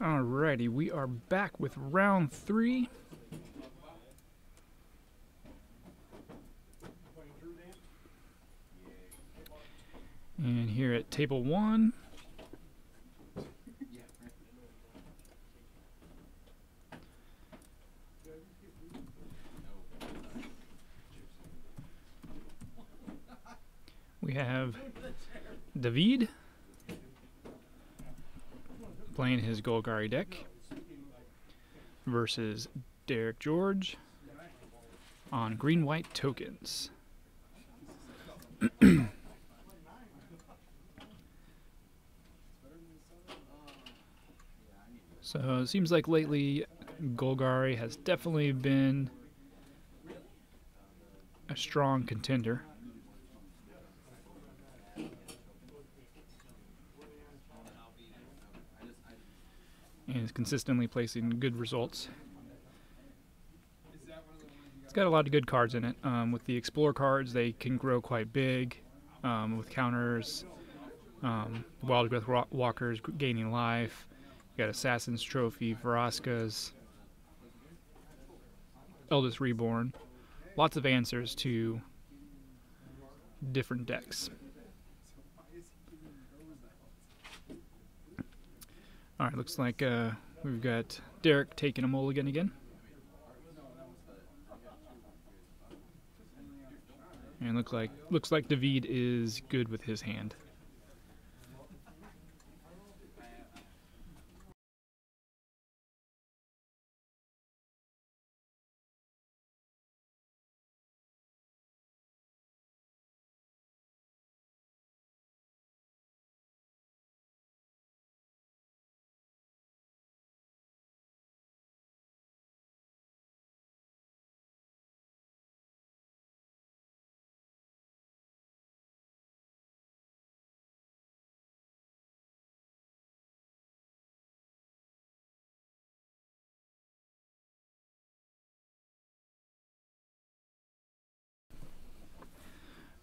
[SPEAKER 1] Alrighty, we are back with round 3. And here at table 1, we have David playing his Golgari deck versus Derrick George on green-white tokens. So it seems like lately Golgari has definitely been a strong contender. And is consistently placing good results. It's got a lot of good cards in it. With the Explore cards, they can grow quite big. With counters, Wild Growth Walkers gaining life. You got Assassin's Trophy, Veraskas, Eldest Reborn. Lots of answers to different decks. Alright, looks like we've got Derrick taking a mulligan again. And looks like David is good with his hand.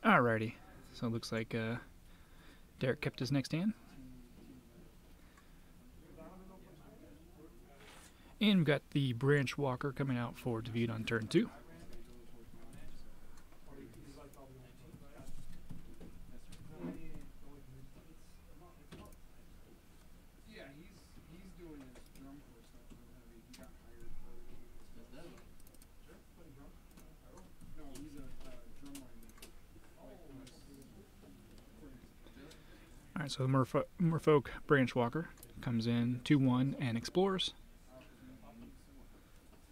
[SPEAKER 1] Alrighty, so it looks like Derrick kept his next hand. And we've got the Branch Walker coming out for David on turn 2.
[SPEAKER 2] Yeah, he's doing his drum corps stuff real heavy. He got hired for no, he's a drum line.
[SPEAKER 1] Alright, so the Merfolk Branch Walker comes in 2-1 and explores.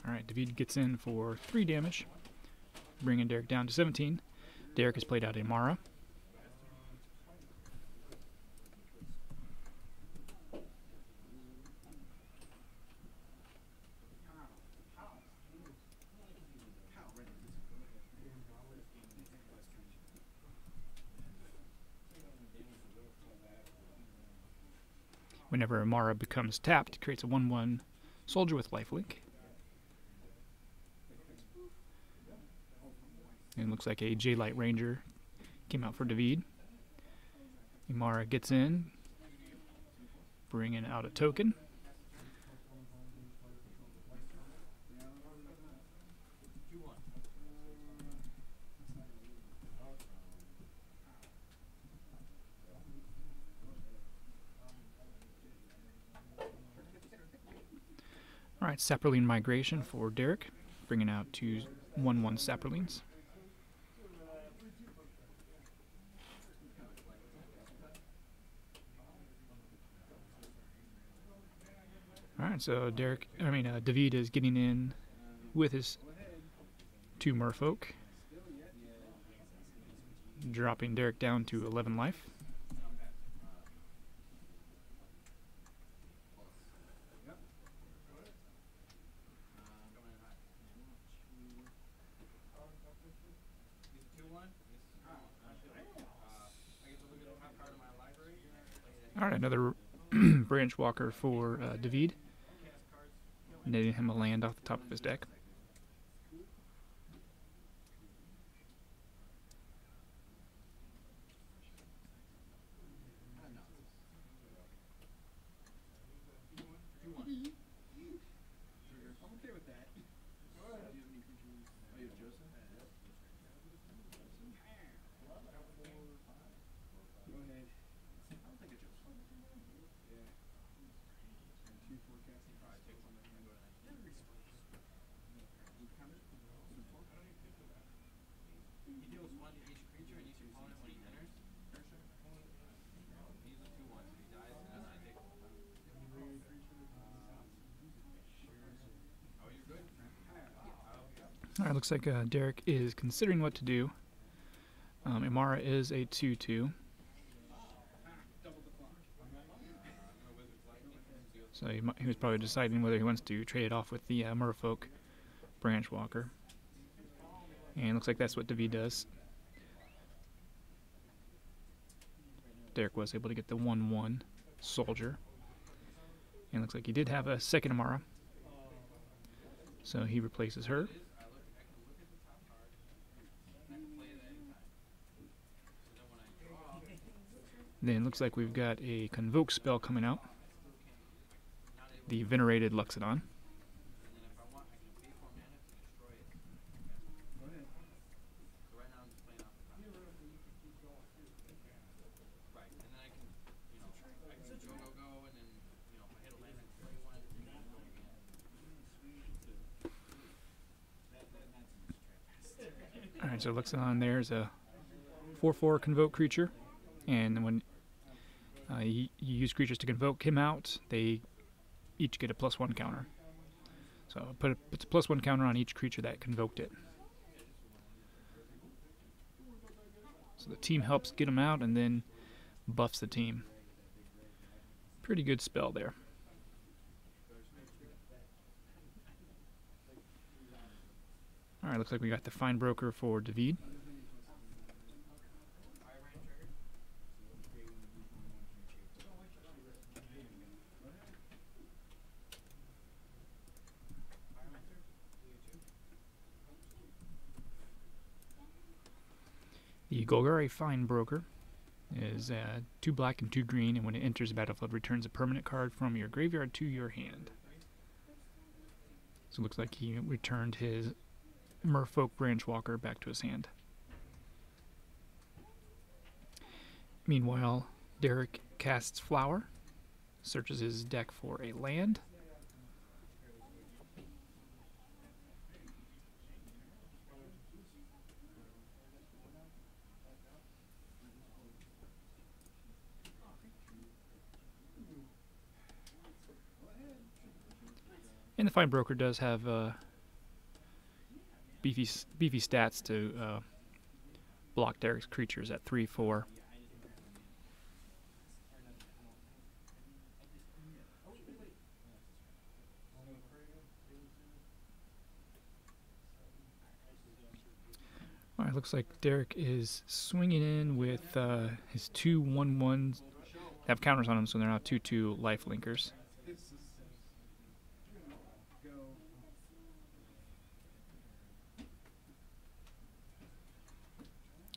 [SPEAKER 1] Alright, David gets in for 3 damage, bringing Derrick down to 17. Derrick has played out a Mara. Whenever a Mara becomes tapped, it creates a 1/1 soldier with lifelink. And it looks like a J-Light Ranger came out for David. Mara gets in, bringing out a token. Alright, Saproline Migration for Derrick, bringing out 2 1/1 Saprolines. Alright, so David is getting in with his 2 Merfolk, dropping Derrick down to 11 life. Alright, another Branch Walker for David, netting him a land off the top of his deck.
[SPEAKER 2] Two forecasting possibilities on my hand.
[SPEAKER 3] He deals 1 to each creature and each opponent when he enters. He uses 2/1, so he dies, and then I take. Oh, you're good.
[SPEAKER 1] Alright, looks like Derrick is considering what to do. Imara is a 2/2. So he was probably deciding whether he wants to trade it off with the Merfolk Branch Walker. And looks like that's what David does. Derrick was able to get the 1/1 soldier. And looks like he did have a second Imara. So he replaces her. Then looks like we've got a Convoke spell coming out. The Venerated Luxodon. Alright, so Luxodon there's a 4/4 Convoke creature. And when you use creatures to convoke him out, they each get a +1 counter. So puts a +1 counter on each creature that convoked it. So the team helps get him out and then buffs the team. Pretty good spell there. Alright, looks like we got the Fine Broker for David. The Golgari Fine Broker is 2 black and 2 green, and when it enters the battlefield, returns a permanent card from your graveyard to your hand. So it looks like he returned his Merfolk Branch Walker back to his hand. Meanwhile, Derrick casts Flower, searches his deck for a land. And the Fine Broker does have beefy stats to block Derrick's creatures at 3/4. Alright, looks like Derrick is swinging in with his 2 1/1s that have counters on them, so they're now 2/2 life linkers.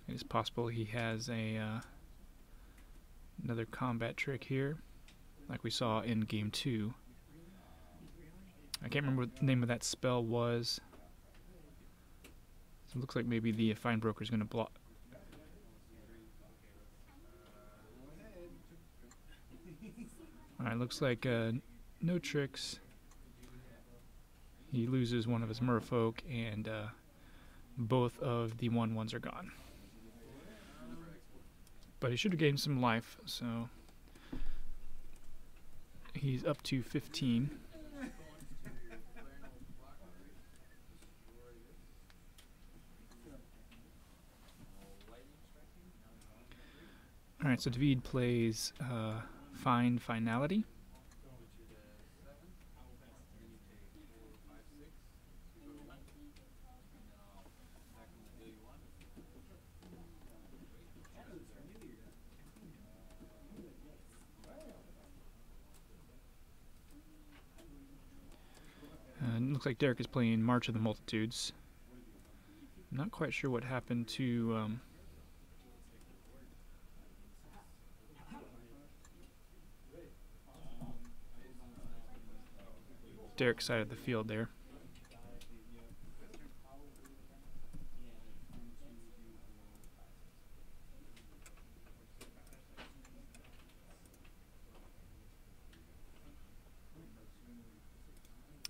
[SPEAKER 1] It's possible he has a another combat trick here, like we saw in game 2. I can't remember what the name of that spell was. So it looks like maybe the Fine Broker is going to block. Alright, looks like no tricks. He loses one of his Merfolk, and both of the 1/1s are gone. But he should have gained some life, so he's up to 15. Alright, so David plays Fine Finality. Looks like Derrick is playing March of the Multitudes. I'm not quite sure what happened to Derrick's side of the field there.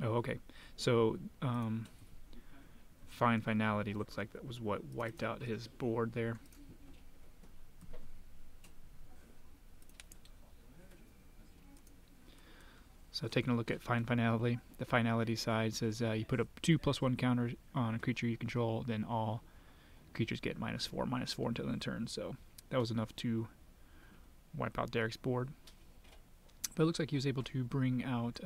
[SPEAKER 1] Oh, okay. So, Fine Finality looks like that was what wiped out his board there. So taking a look at Fine Finality, the Finality side says you put a 2/+1 counter on a creature you control, then all creatures get -4/-4 until end turn. So that was enough to wipe out Derrick's board. But it looks like he was able to bring out,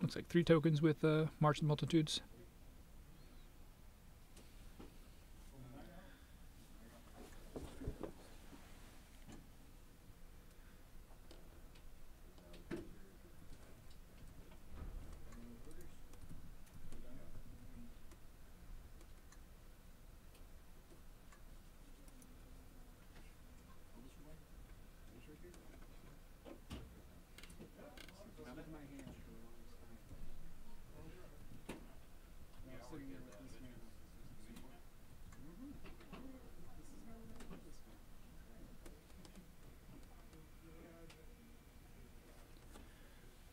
[SPEAKER 1] looks like 3 tokens with March of the Multitudes.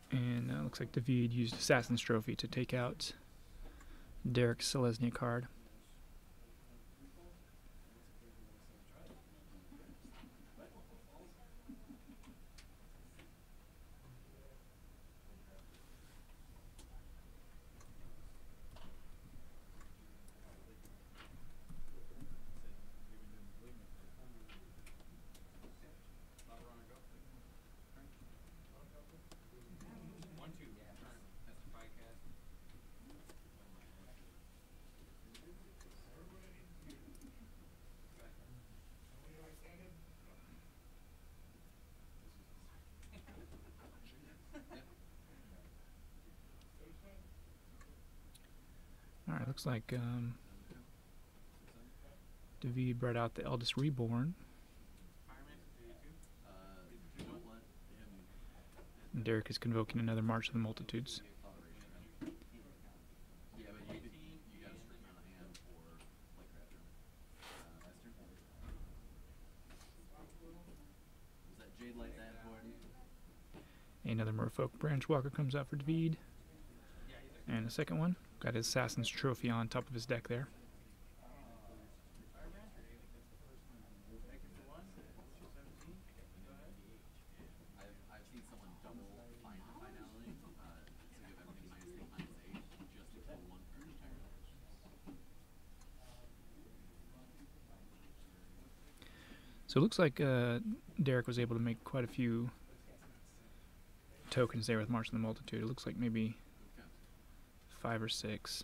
[SPEAKER 1] And looks like David used Assassin's Trophy to take out Derrick's Selesnya card. Alright, looks like David brought out the Eldest Reborn. And Derrick is convoking another March of the Multitudes. Another Merfolk Branchwalker comes out for David. And a second one. Got his Assassin's Trophy on top of his deck there. So it looks like Derrick was able to make quite a few tokens there with March of the Multitude. It looks like maybe 5 or 6.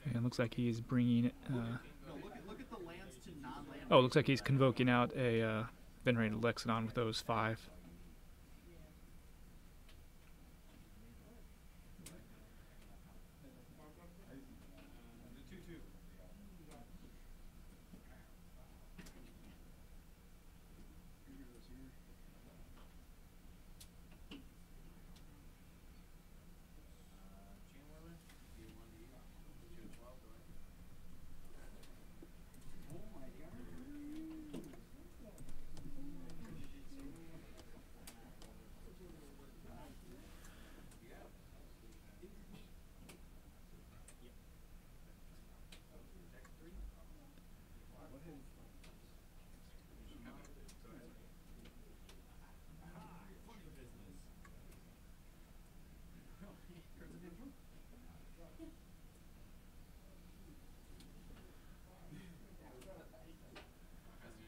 [SPEAKER 1] And it looks like he's bringing oh, it looks like he's convoking out a Venerated Lexodon with those 5.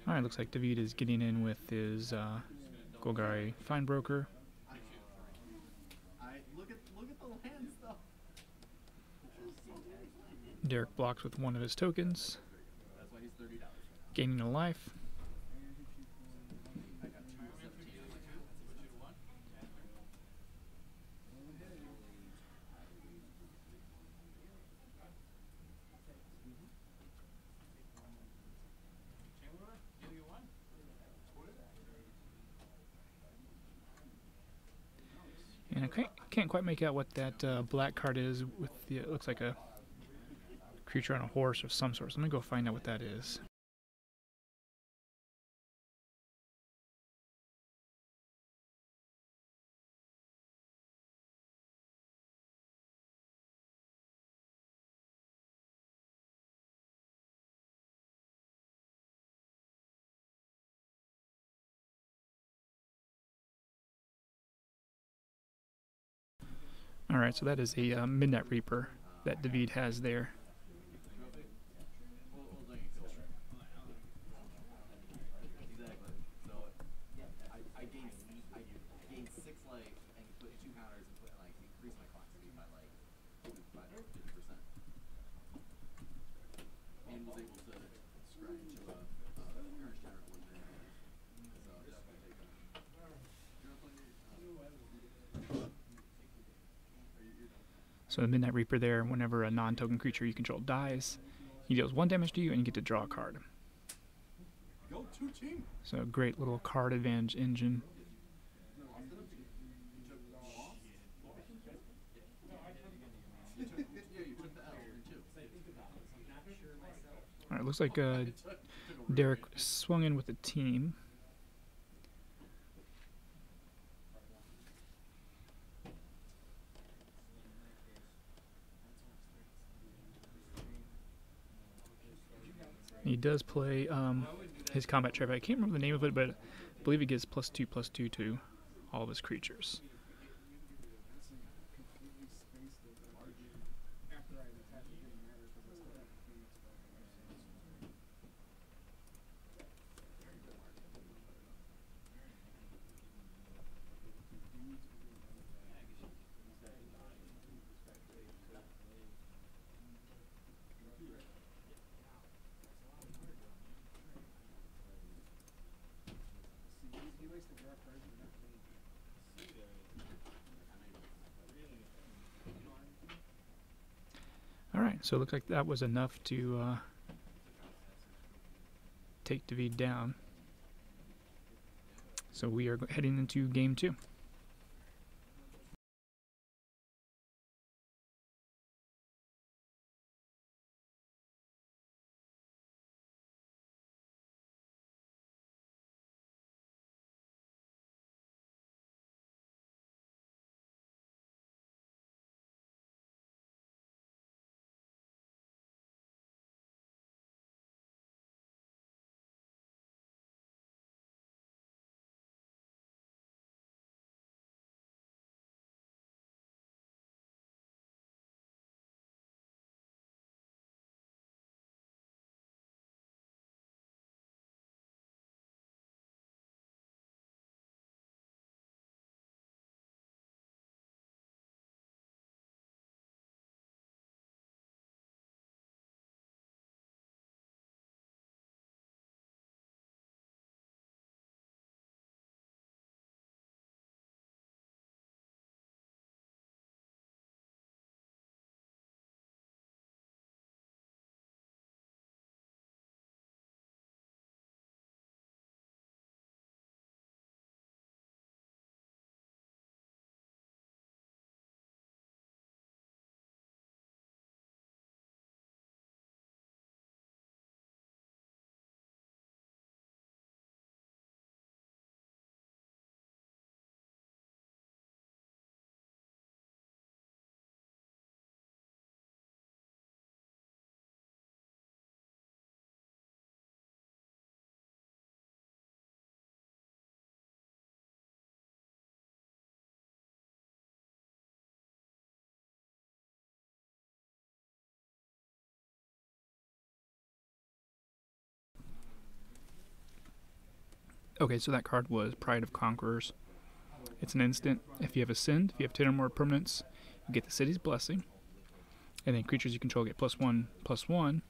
[SPEAKER 1] Alright, looks like David is getting in with his Golgari Fine Broker. Derrick blocks with one of his tokens, gaining a life. can't quite make out what that black card is with the, it looks like a creature on a horse of some sort. So I'm going to go find out what that is. Alright, so that is a Midnight Reaper that David has there.
[SPEAKER 3] Exactly. So I gained 6 life and put 2 counters and put like increase my clock speed by like 50%. And was able to scratch into a orange counter for 3 counters. So definitely take that.
[SPEAKER 1] So the Midnight Reaper there, whenever a non-token creature you control dies, he deals 1 damage to you and you get to draw a card.
[SPEAKER 3] Go to team.
[SPEAKER 1] So a great little card advantage engine. Alright, looks like Derrick swung in with the team. He does play his combat trap. I can't remember the name of it, but I believe he gives +2/+2 to all of his creatures. Alright, so it looks like that was enough to take David down. So we are heading into game 2. Okay, so that card was Pride of Conquerors. It's an instant. If you have Ascend, if you have 10 or more permanents, you get the City's Blessing. And then creatures you control get +1/+1.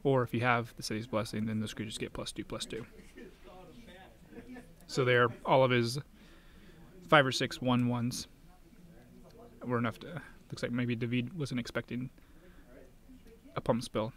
[SPEAKER 1] Or if you have the City's Blessing, then those creatures get +2/+2. So there, all of his 5 or 6 1/1s were enough to... Looks like maybe David wasn't expecting a pump spell.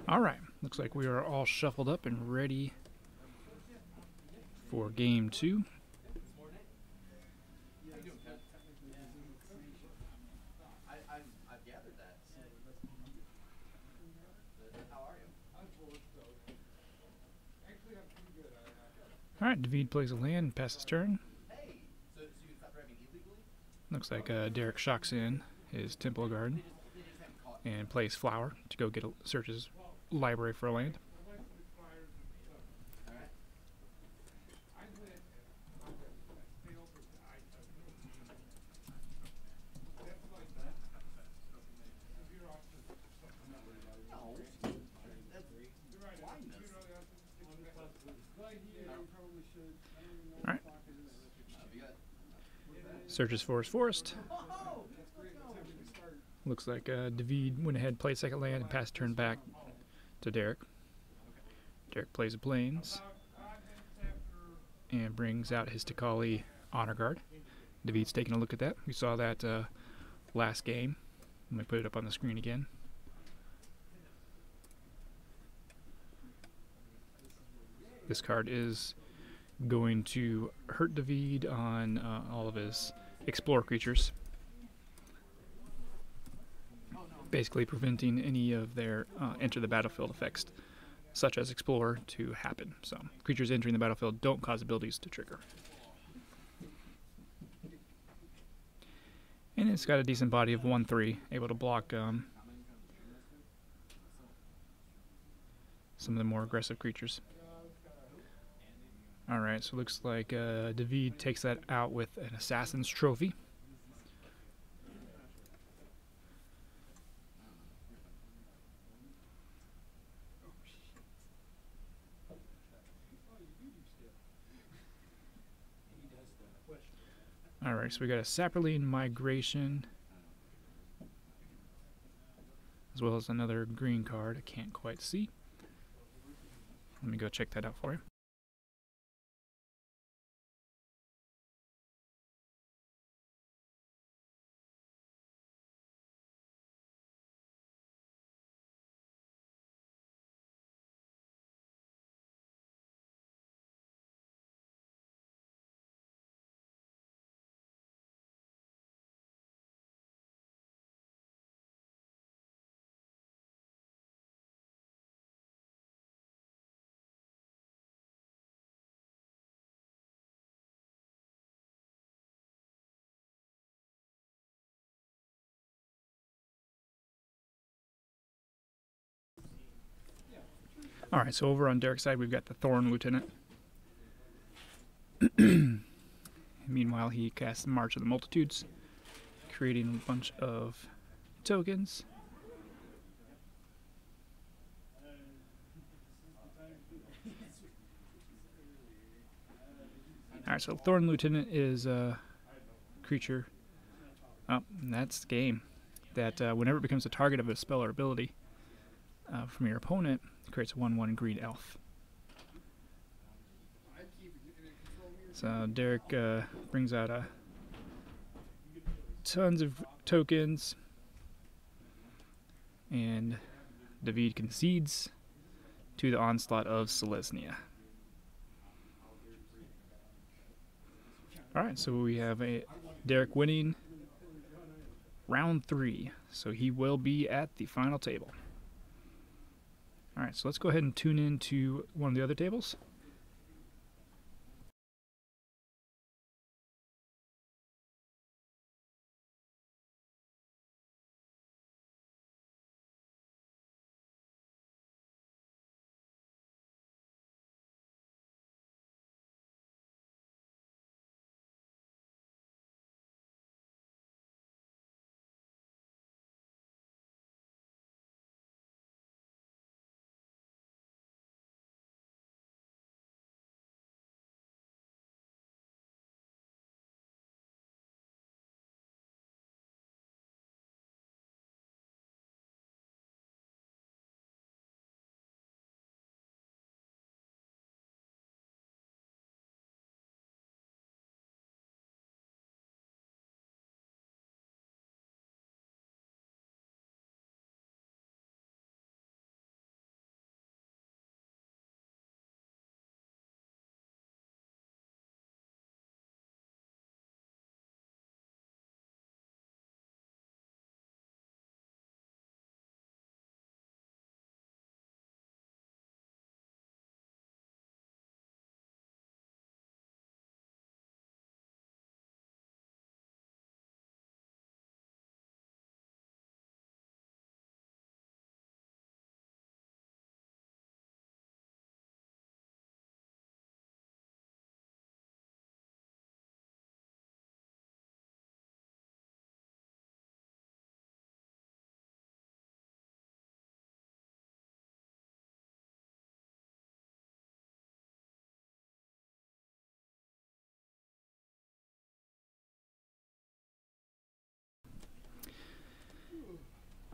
[SPEAKER 1] Alright, looks like we are all shuffled up and ready for game 2.
[SPEAKER 3] I've gathered that. How are you?
[SPEAKER 1] Alright, David plays a land and passes turn.
[SPEAKER 3] Hey, so you can stop driving illegally?
[SPEAKER 1] Looks like Derrick shocks in his Temple Garden and plays Flower to go search his library for a land. Alright. Searches for his forest. Looks like David went ahead, played second land, and passed turn back to Derrick. Derrick plays a Plains and brings out his Tikali Honor Guard. David's taking a look at that. We saw that last game. Let me put it up on the screen again. This card is going to hurt David on all of his Explorer creatures, basically preventing any of their enter the battlefield effects, such as Explorer, to happen. So creatures entering the battlefield don't cause abilities to trigger. And it's got a decent body of 1/3, able to block some of the more aggressive creatures. Alright, so it looks like David takes that out with an Assassin's Trophy. Alright, so we got a Saproline Migration, as well as another green card I can't quite see. Let me go check that out for you. Alright, so over on Derrick's side, we've got the Thorn Lieutenant. Meanwhile, he casts March of the Multitudes, creating a bunch of tokens. Alright, so Thorn Lieutenant is a creature. Oh, and that's the game. That whenever it becomes the target of a spell or ability from your opponent, it creates a 1/1 green elf. So Derrick brings out tons of tokens, and David concedes to the onslaught of Selesnya. Alright, so we have Derrick winning round 3, so he will be at the final table. Alright, so let's go ahead and tune in to one of the other tables.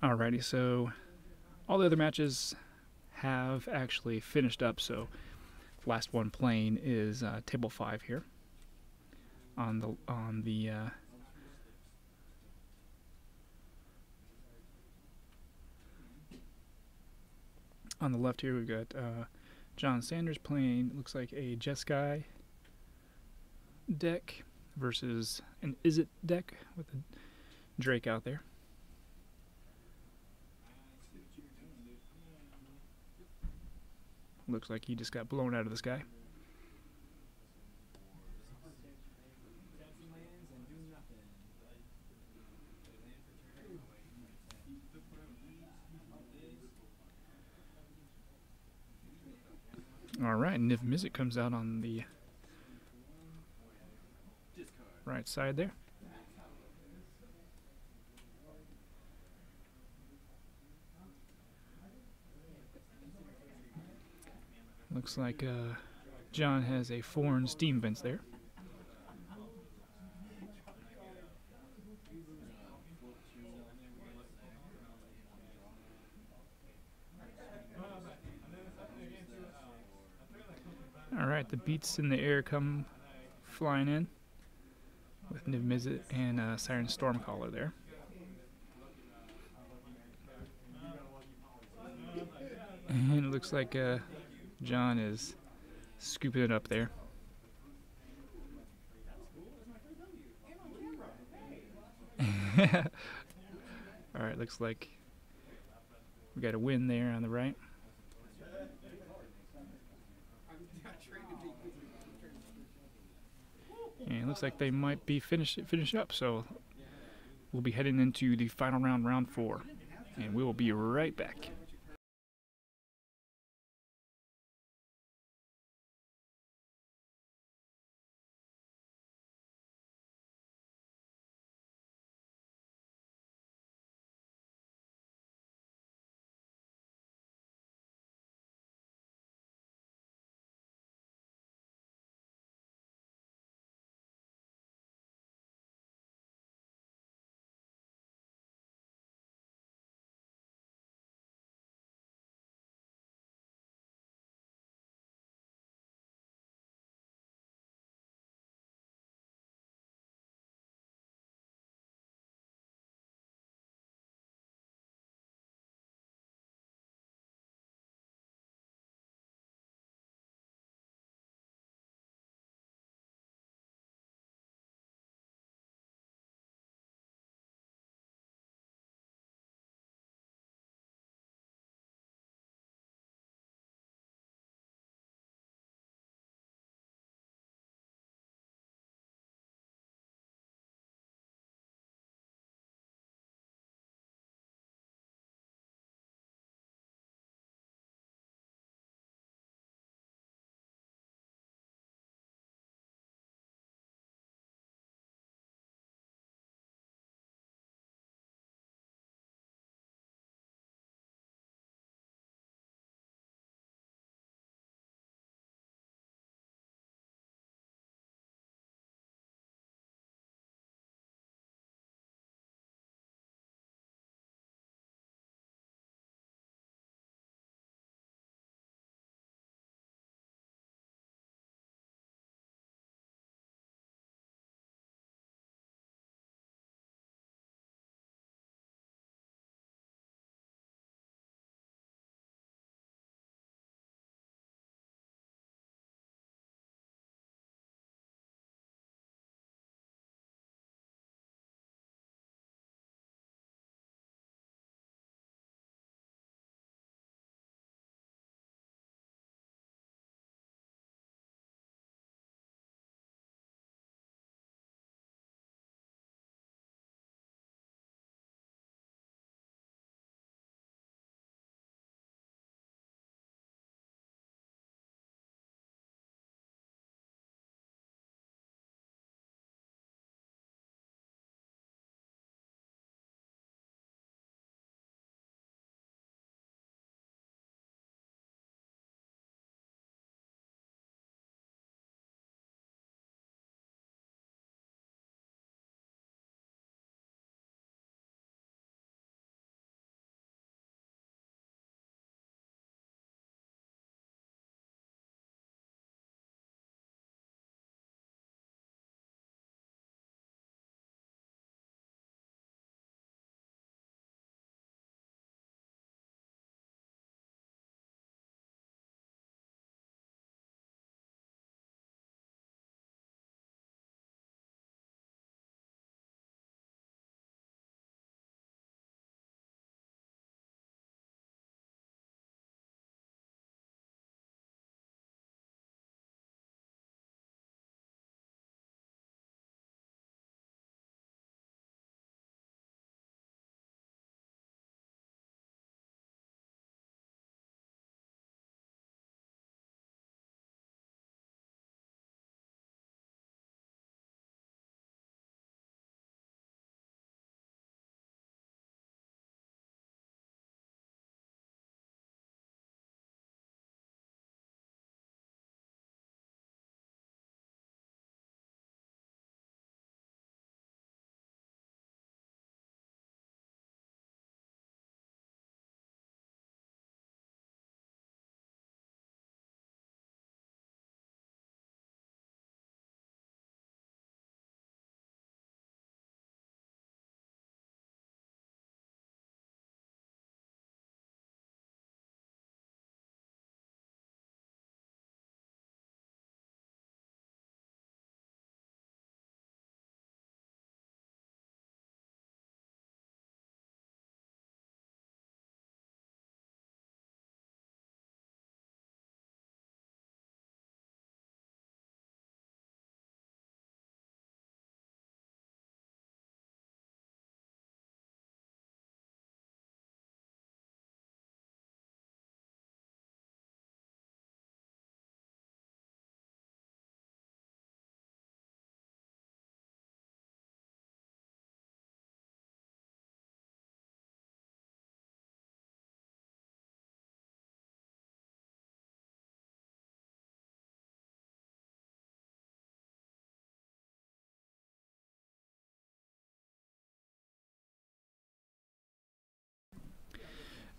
[SPEAKER 1] Alrighty, so all the other matches have actually finished up, so last one playing is table 5 here on the on the left here. We've got John Sanders playing, looks like a Jeskai deck versus an Is It deck with a Drake out there. Looks like he just got blown out of the sky. Alright, Niv Mizzet comes out on the right side there. Looks like John has a foreign steam vents there. Alright, the beats in the air come flying in with Niv Mizzet and Siren Stormcaller there. And it looks like John is scooping it up there. Alright, looks like we got a win there on the right. And it looks like they might be finish up, so we'll be heading into the final round, round 4. And we will be right back.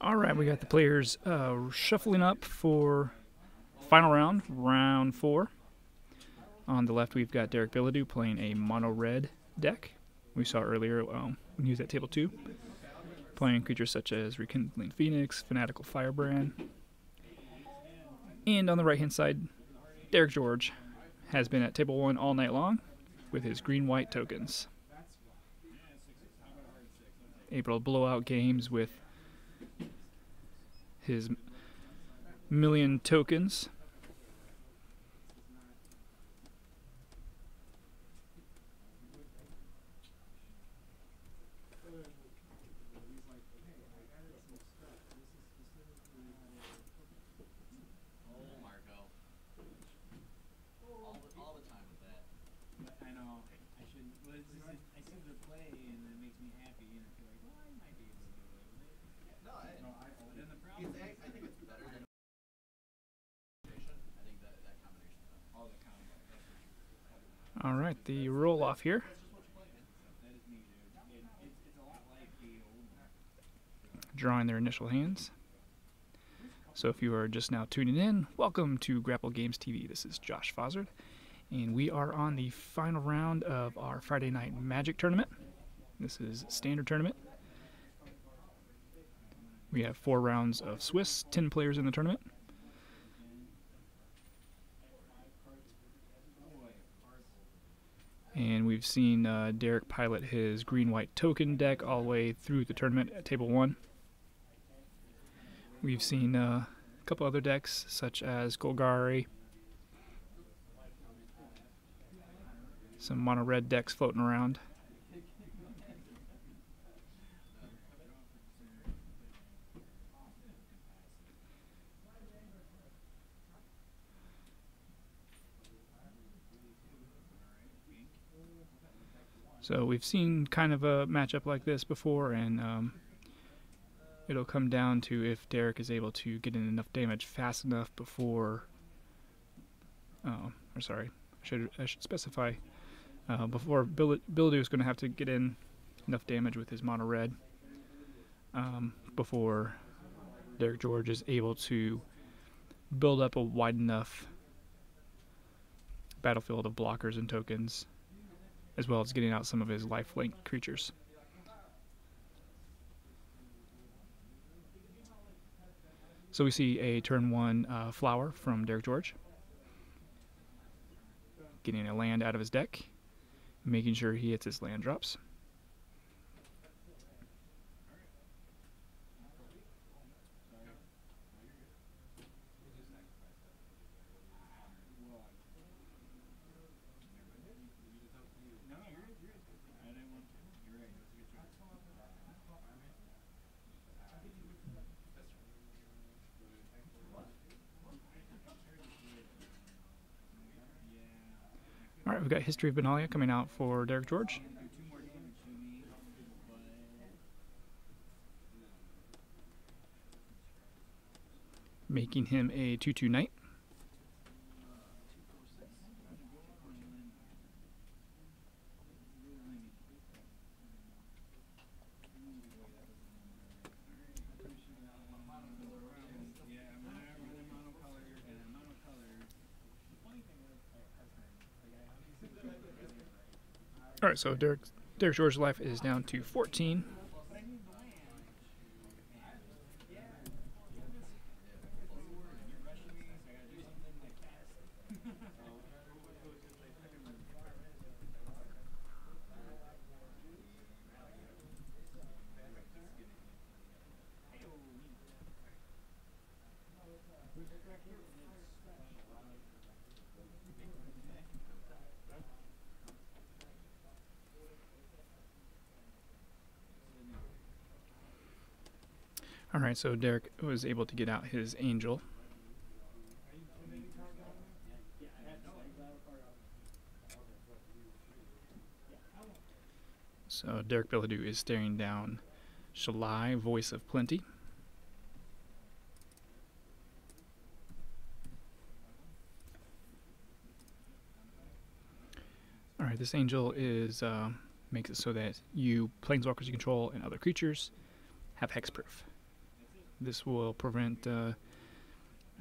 [SPEAKER 1] All right, we got the players shuffling up for final round, round 4. On the left, we've got Derrick Billadeau playing a mono-red deck. We saw earlier when he was at table 2, playing creatures such as Rekindling Phoenix, Fanatical Firebrand. And on the right-hand side, Derrick George has been at table 1 all night long with his green-white tokens. Able to blow out games with his million tokens.
[SPEAKER 3] All the time with that.
[SPEAKER 2] I know. I shouldn't. Well, it's just, I see the play and it makes me happy, and I feel like, well, I might be able to get away with it.
[SPEAKER 3] No,
[SPEAKER 2] But then the problem
[SPEAKER 3] I think it's better than. I think that combination.
[SPEAKER 2] all the combo. That's for sure.
[SPEAKER 1] All right, the roll-off here.
[SPEAKER 2] That is me, dude. It's a lot like the old one.
[SPEAKER 1] Drawing their initial hands. So if you are just now tuning in, welcome to Grapple Games TV. This is Josh Fozzard, and we are on the final round of our Friday Night Magic tournament. This is standard tournament. We have 4 rounds of Swiss, 10 players in the tournament. And we've seen Derrick pilot his green-white token deck all the way through the tournament at table 1. We've seen a couple other decks, such as Golgari, some mono-red decks floating around. So we've seen kind of a matchup like this before, and it'll come down to if Derrick is able to get in enough damage fast enough before. Or sorry, I should specify before Billadeau is going to have to get in enough damage with his mono red before Derrick George is able to build up a wide enough battlefield of blockers and tokens, as well as getting out some of his lifelink creatures. So we see a turn 1 flower from Derrick George, getting a land out of his deck, making sure he hits his land drops.
[SPEAKER 2] No, you're good. I didn't want to. You're right. That's a good choice.
[SPEAKER 1] All right, we've got History of Benalia coming out for Derrick George.
[SPEAKER 2] Do 2 more damage to me, but
[SPEAKER 1] Making him a 2/2 knight. All right, so Derrick George's life is down to 14. All right, so Derrick was able to get out his angel. So Derrick Billadeau is staring down Shalai, Voice of Plenty. All right, this angel is makes it so that you planeswalkers you control and other creatures have hexproof. This will prevent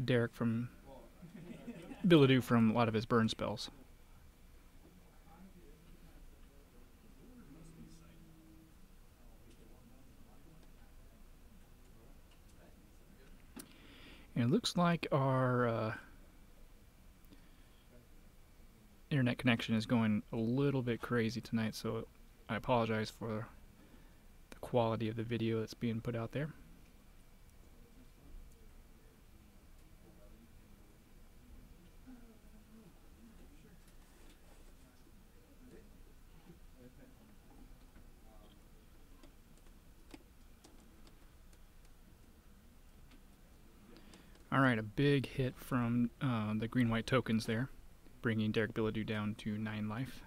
[SPEAKER 1] Derrick from Billadeau from a lot of his burn spells. And it looks like our internet connection is going a little bit crazy tonight, so I apologize for the quality of the video that's being put out there. Alright, a big hit from the green-white tokens there, bringing Derrick Billadeau down to 9 life.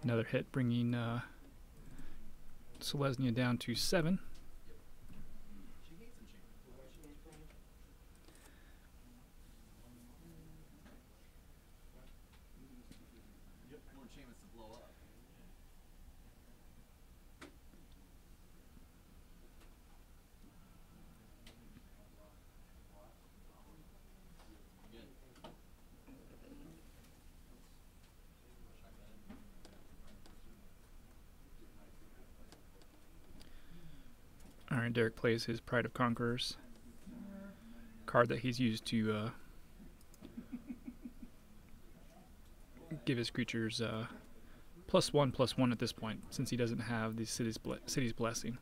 [SPEAKER 1] Another hit bringing Selesnya down to 7. Alright, Derrick plays his Pride of Conquerors card that he's used to give his creatures +1/+1 at this point, since he doesn't have the City's Blessing.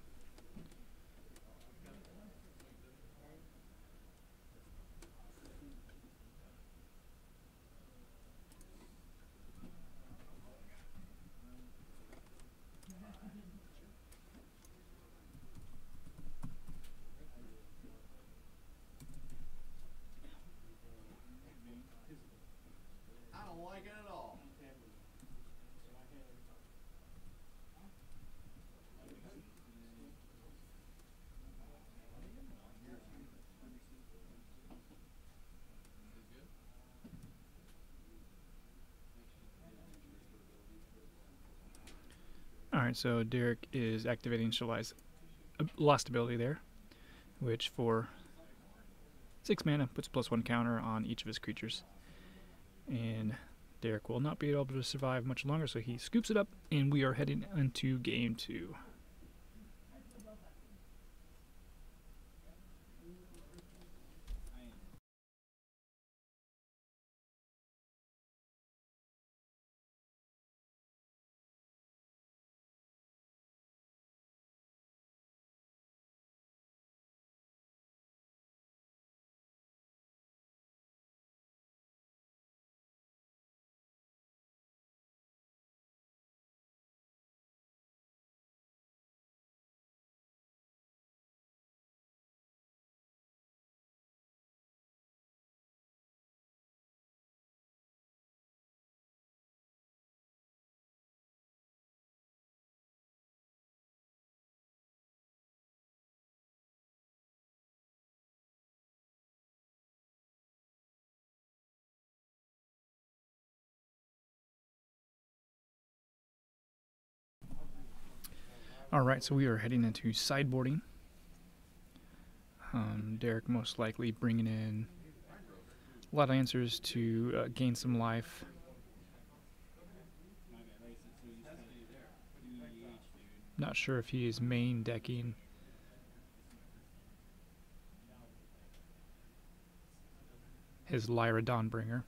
[SPEAKER 3] I don't like it at all.
[SPEAKER 1] Alright, so Derrick is activating Lost ability there, which for 6 mana puts a +1 counter on each of his creatures. And Derrick will not be able to survive much longer, so he scoops it up, and we are heading into game 2. Alright, so we are heading into sideboarding. Derrick most likely bringing in a lot of answers to gain some life. Not sure if he is main decking his Lyra Dawnbringer.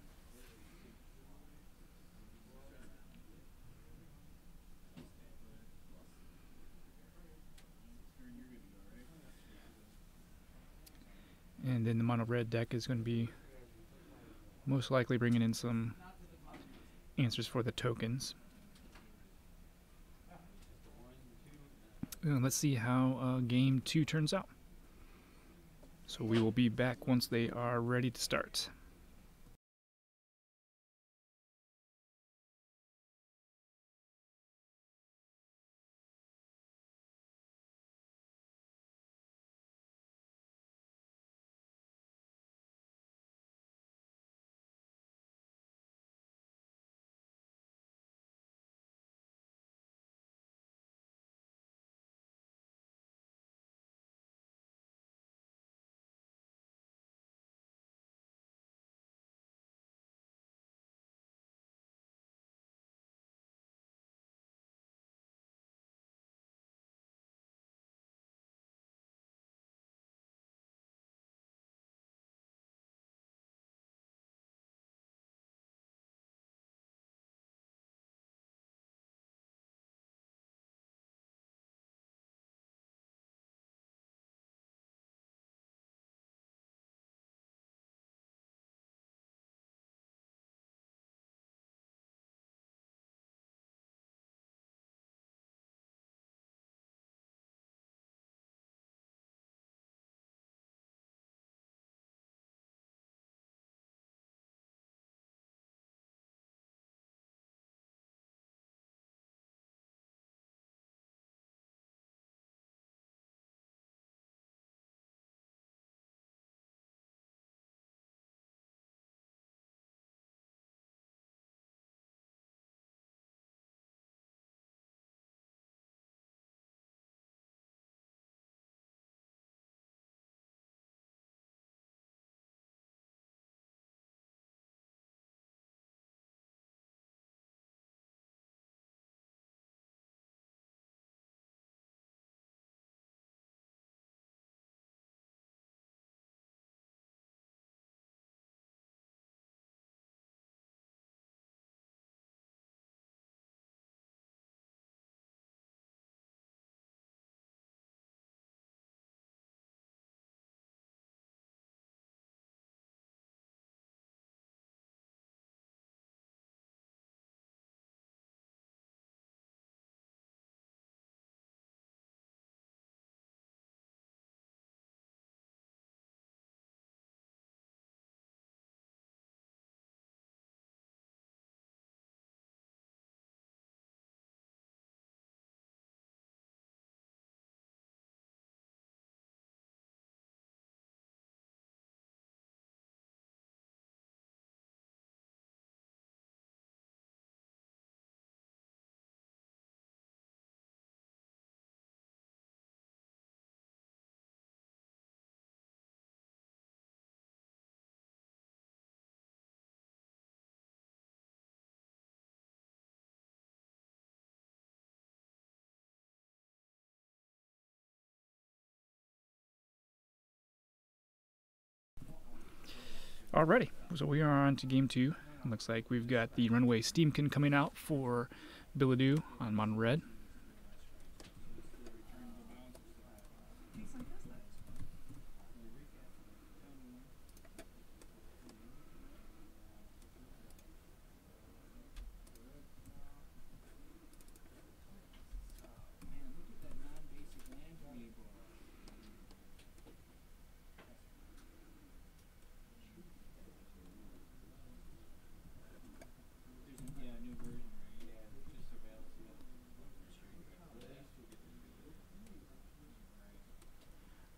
[SPEAKER 1] And then the mono red deck is going to be most likely bringing in some answers for the tokens. Let's see how game 2 turns out. So we will be back once they are ready to start. Alrighty, so we are on to game 2. It looks like we've got the Runaway Steamkin coming out for Billadeau on Mono Red.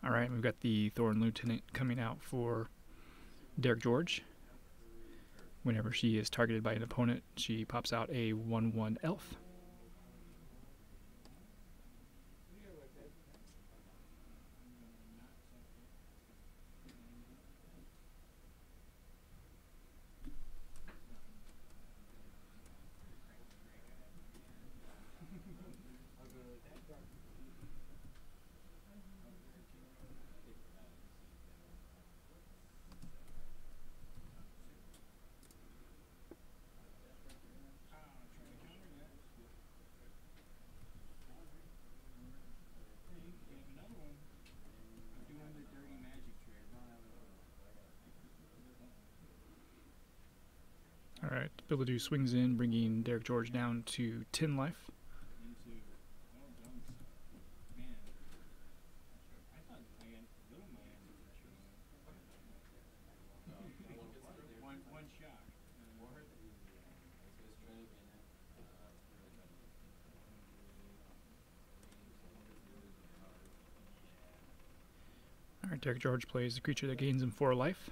[SPEAKER 1] Alright, we've got the Thorn Lieutenant coming out for Derrick George. Whenever she is targeted by an opponent, she pops out a 1/1 elf. Alright, Billadeau swings in, bringing Derrick George down to 10 life. Alright, Derrick George plays the creature that gains him 4 life.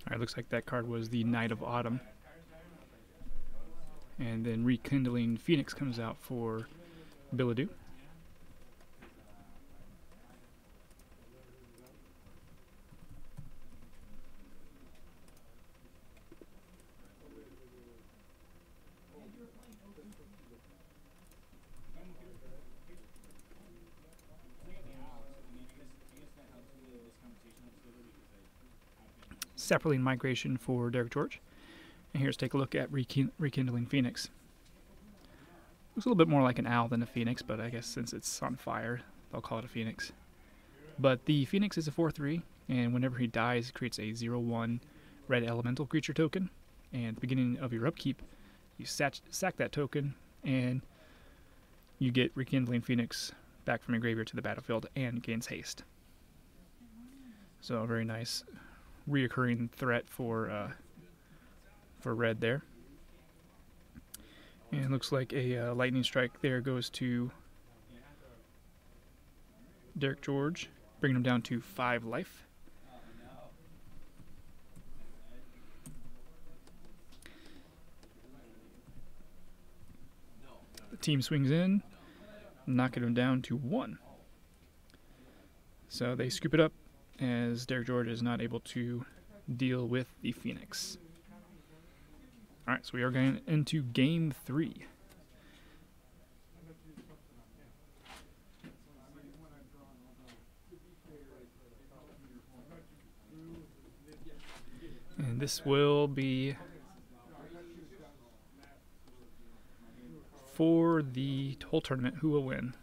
[SPEAKER 1] Alright, looks like that card was the Knight of Autumn. And then Rekindling Phoenix comes out for Billadeau. Sapperling Migration for Derrick George. And here's take a look at Rekindling Phoenix. Looks a little bit more like an owl than a phoenix, but I guess since it's on fire, they'll call it a phoenix. But the phoenix is a 4/3, and whenever he dies, it creates a 0/1 red elemental creature token. And at the beginning of your upkeep, you sack that token, and you get Rekindling Phoenix back from your graveyard to the battlefield and gains haste. So a very nice reoccurring threat for red there. And it looks like a lightning strike there goes to Derrick George, bringing him down to 5 life. The team swings in, knocking him down to 1. So they scoop it up, as Derrick George is not able to deal with the Phoenix. Alright, so we are going into game 3. And this will be for the whole tournament. Who will win?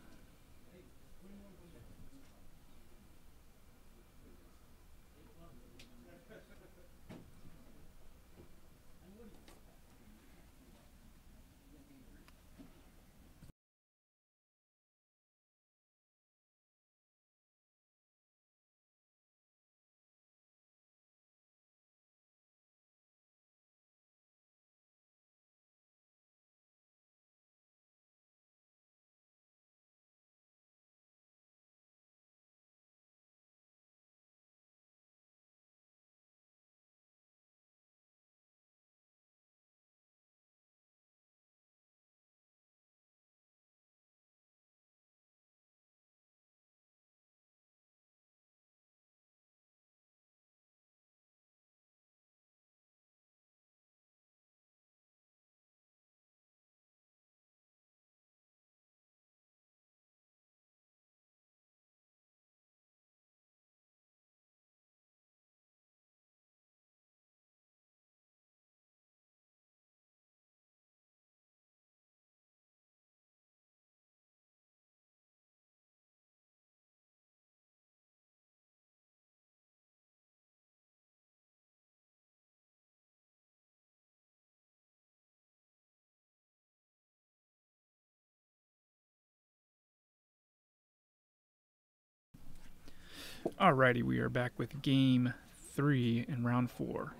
[SPEAKER 1] Alrighty, we are back with game 3 in round 4.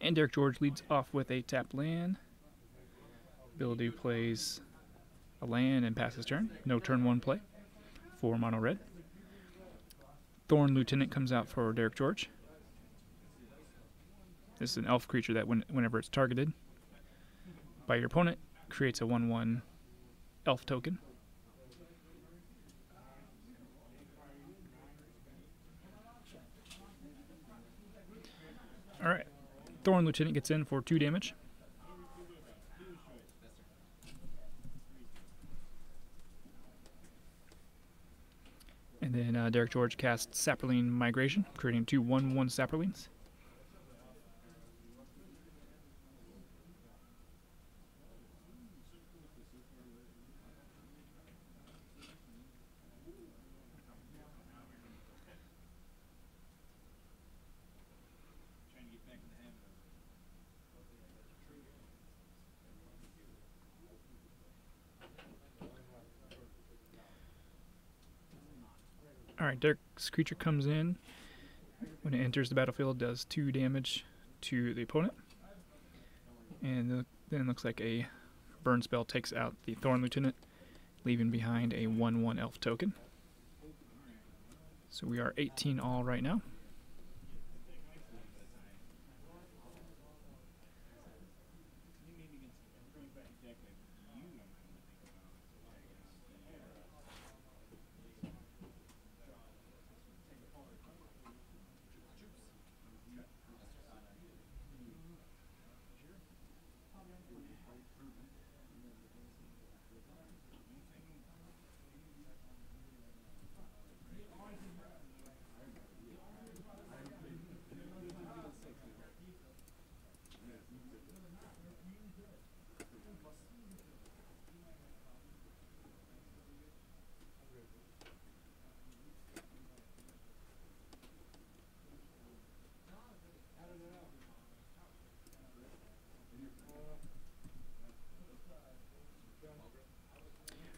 [SPEAKER 1] And Derrick George leads off with a tapped land. Billadeau plays a land and passes turn. No turn 1 play. 4 mono red. Thorn Lieutenant comes out for Derrick George. This is an elf creature that whenever it's targeted by your opponent, creates a 1/1 elf token. Alright, Thorn Lieutenant gets in for 2 damage. And then Derrick George casts Saproling Migration, creating 2 1/1 Saprolings. Alright, Derrick's creature comes in. When it enters the battlefield, does 2 damage to the opponent. And then it looks like a burn spell takes out the Thorn Lieutenant, leaving behind a 1/1 elf token. So we are 18 all right now.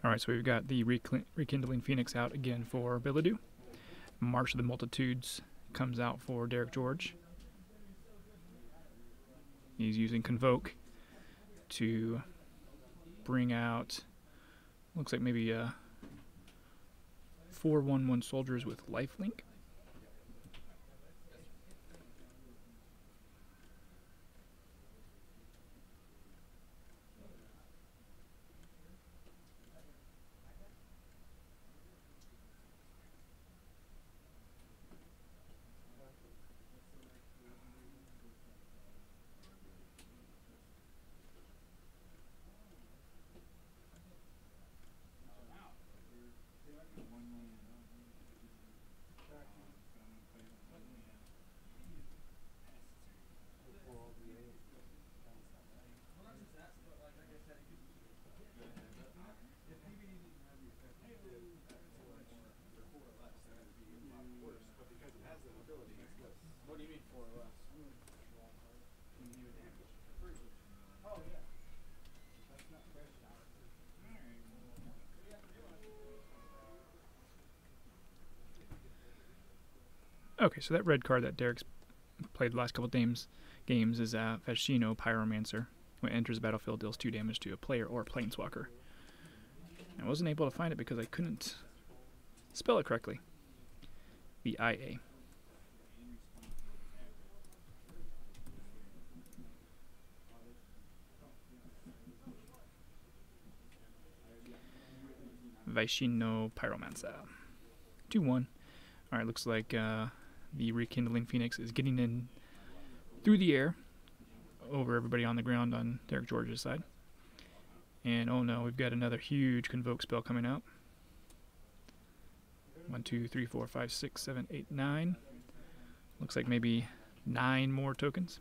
[SPEAKER 1] Alright, so we've got the Rekindling Phoenix out again for Billadeau. March of the Multitudes comes out for Derrick George. He's using Convoke to bring out, looks like maybe 4 1/1 soldiers with lifelink.
[SPEAKER 2] What do you mean 4 or less?
[SPEAKER 1] Okay, so that red card that Derrick's played the last couple games is Vashino Pyromancer. When it enters the battlefield, deals 2 damage to a player or planeswalker. I wasn't able to find it because I couldn't spell it correctly. The IA. Vashino Pyromancer. 2/1. Alright, looks like the Rekindling Phoenix is getting in through the air over everybody on the ground on Derrick George's side. And oh no, we've got another huge Convoke spell coming out. 1, 2, 3, 4, 5, 6, 7, 8, 9. Looks like maybe 9 more tokens.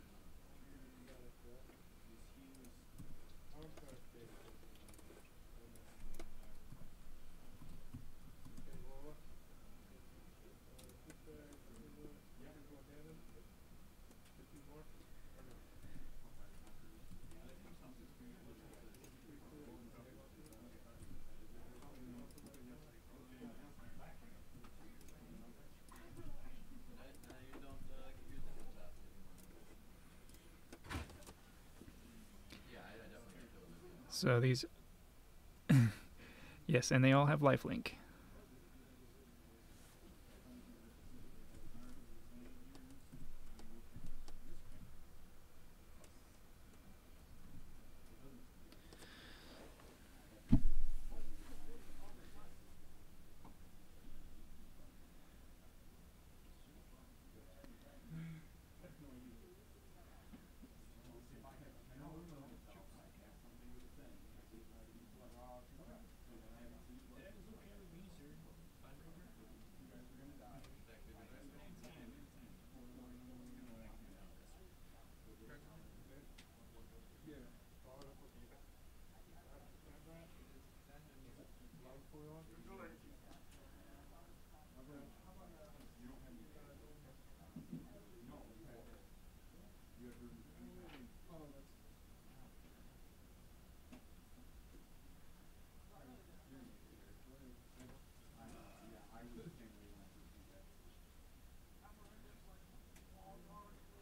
[SPEAKER 1] So these, yes, and they all have lifelink.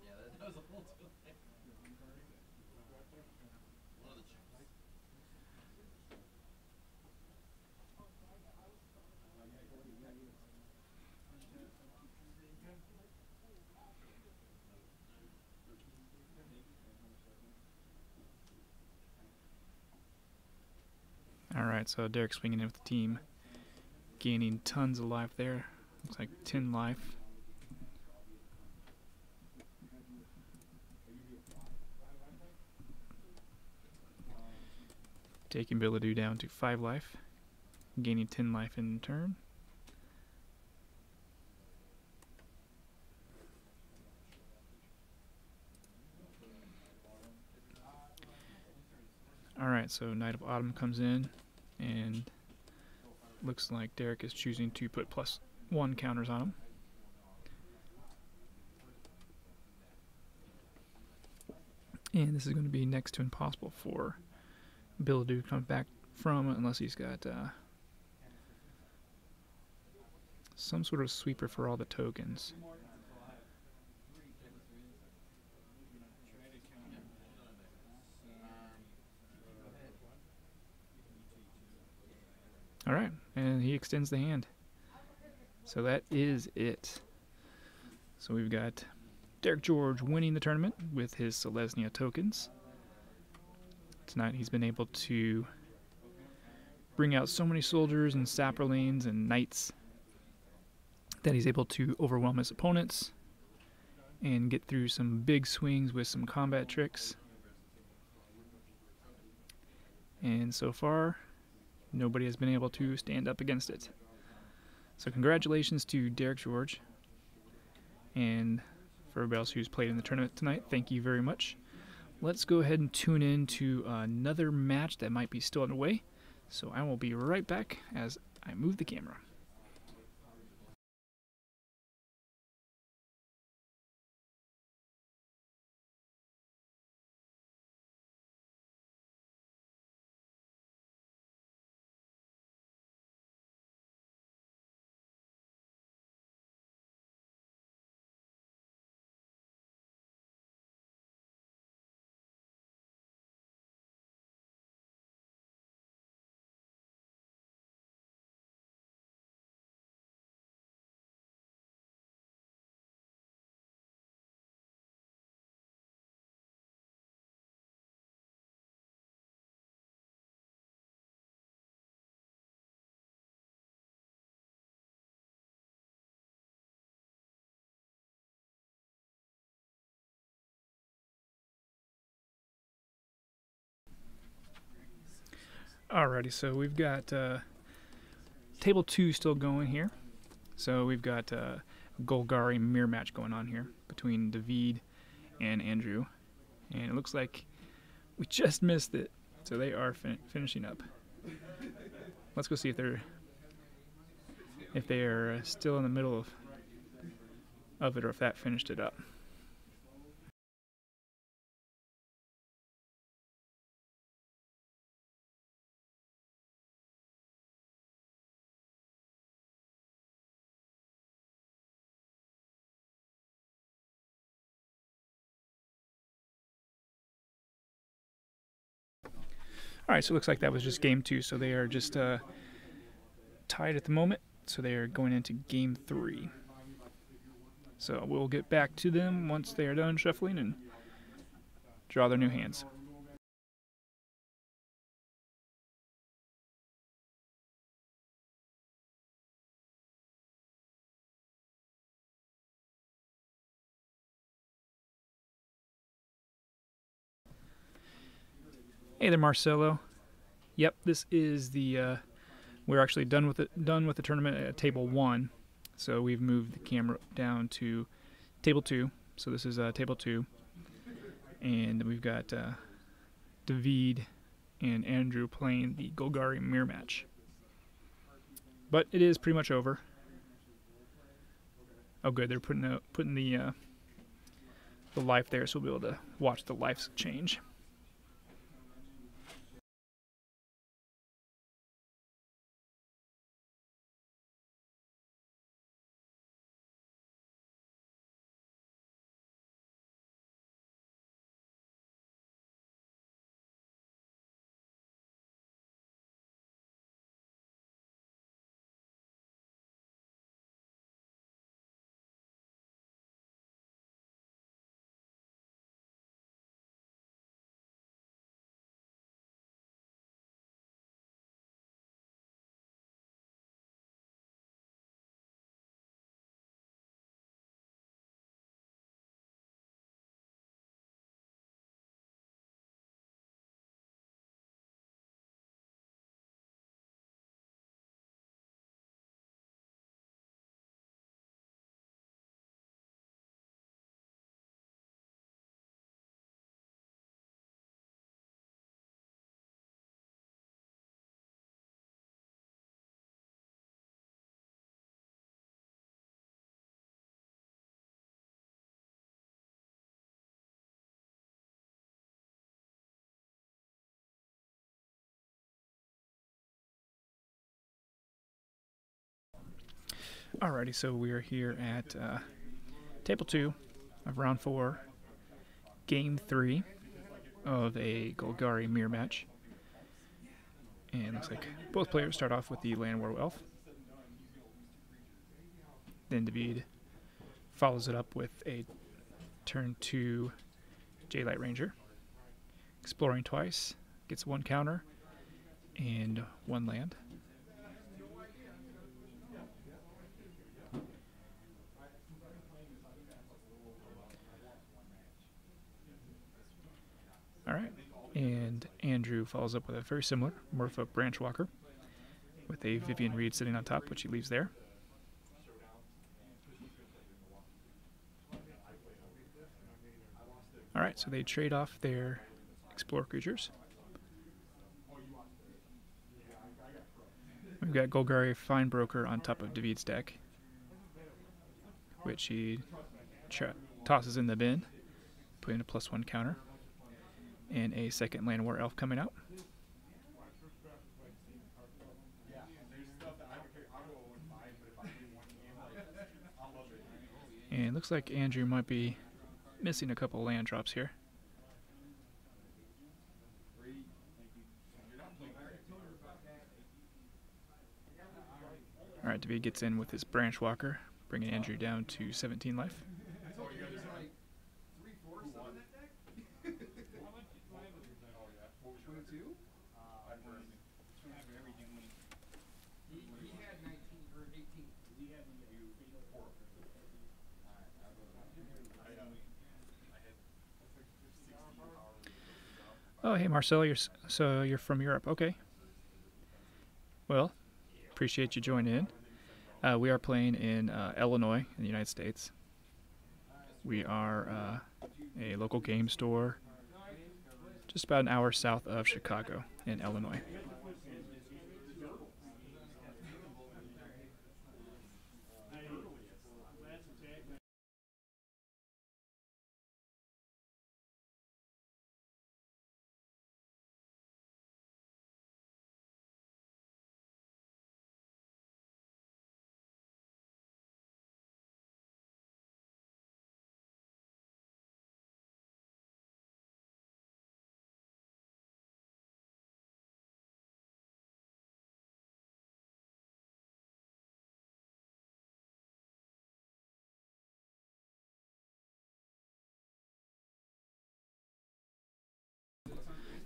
[SPEAKER 3] Yeah, that was a whole delay. One of the chumps.
[SPEAKER 1] Alright, so Derrick swinging in with the team, gaining tons of life there. Looks like 10 life. Taking Billadeau down to 5 life, gaining 10 life in turn. Alright, so Knight of Autumn comes in, and looks like Derrick is choosing to put +1 counters on him. And this is going to be next to impossible for Billadeau to come back from, unless he's got some sort of sweeper for all the tokens. Alright, and he extends the hand. So that is it. So we've got Derrick George winning the tournament with his Selesnya tokens. Tonight he's been able to bring out so many soldiers and sapperlings and knights that he's able to overwhelm his opponents and get through some big swings with some combat tricks. And so far, nobody has been able to stand up against it. So congratulations to Derrick George. And for everybody else who's played in the tournament tonight, thank you very much. Let's go ahead and tune in to another match that might be still underway. So I will be right back as I move the camera. Alrighty, so we've got table 2 still going here. So we've got Golgari mirror match going on here between David and Andrew. And it looks like we just missed it. So they are finishing up. Let's go see if they are still in the middle of it, or if that finished it up. Alright, so it looks like that was just game 2, so they are just tied at the moment, so they are going into game 3. So we'll get back to them once they are done shuffling and draw their new hands. Hey there, Marcelo. Yep, this is the we're actually done with the tournament at table 1. So we've moved the camera down to table 2. So this is table 2, and we've got David and Andrew playing the Golgari mirror match. But it is pretty much over. Oh, good, they're putting the life there, so we'll be able to watch the lives change. Alrighty, so we are here at table 2 of round 4, game 3 of a Golgari mirror match. And looks like both players start off with the Land War Elf. Then David follows it up with a turn 2 J-Light Ranger. Exploring twice, gets 1 counter and 1 land. Alright, and Andrew follows up with a very similar Merfolk Branchwalker with a Vivian Reed sitting on top, which he leaves there. Alright, so they trade off their Explorer creatures. We've got Golgari Finebroker on top of David's deck, which he tosses in the bin, putting a +1 counter, and a second Land War Elf coming out. And it looks like Andrew might be missing a couple land drops here. Alright, David gets in with his Branchwalker, bringing Andrew down to 17 life. Oh, hey Marcelo, you're from Europe. Okay. Well, appreciate you joining in. We are playing in Illinois in the United States. We are a local game store just about an hour south of Chicago in Illinois.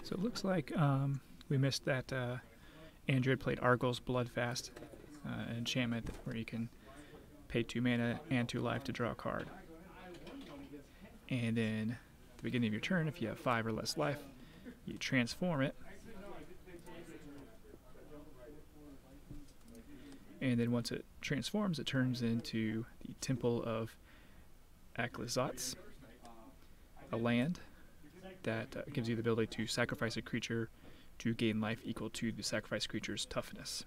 [SPEAKER 1] So it looks like we missed that Andrew had played Argyl's Bloodfast, an enchantment where you can pay 2 mana and 2 life to draw a card. And then at the beginning of your turn, if you have 5 or less life, you transform it. And then once it transforms, it turns into the Temple of Aklazatz, a land that gives you the ability to sacrifice a creature to gain life equal to the sacrificed creature's toughness.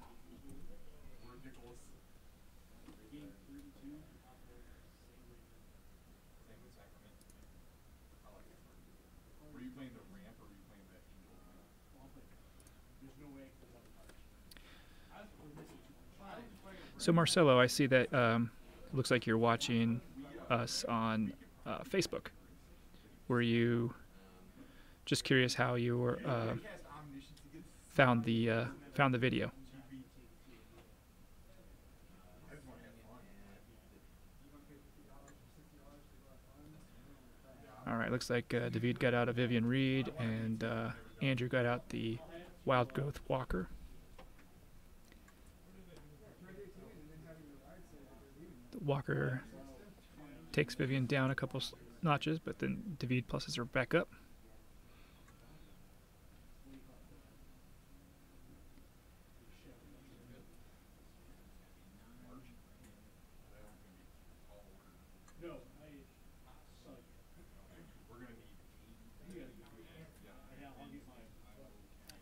[SPEAKER 1] So Marcelo, I see that it looks like you're watching us on Facebook. Were you just curious how you were found the video? All right, looks like David got out a Vivian Reed and Andrew got out the Wild Growth Walker. The Walker takes Vivian down a couple notches, but then David pluses her back up.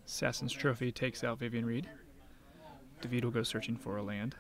[SPEAKER 1] Assassin's Trophy takes out Vivian Reed. David will go searching for a land.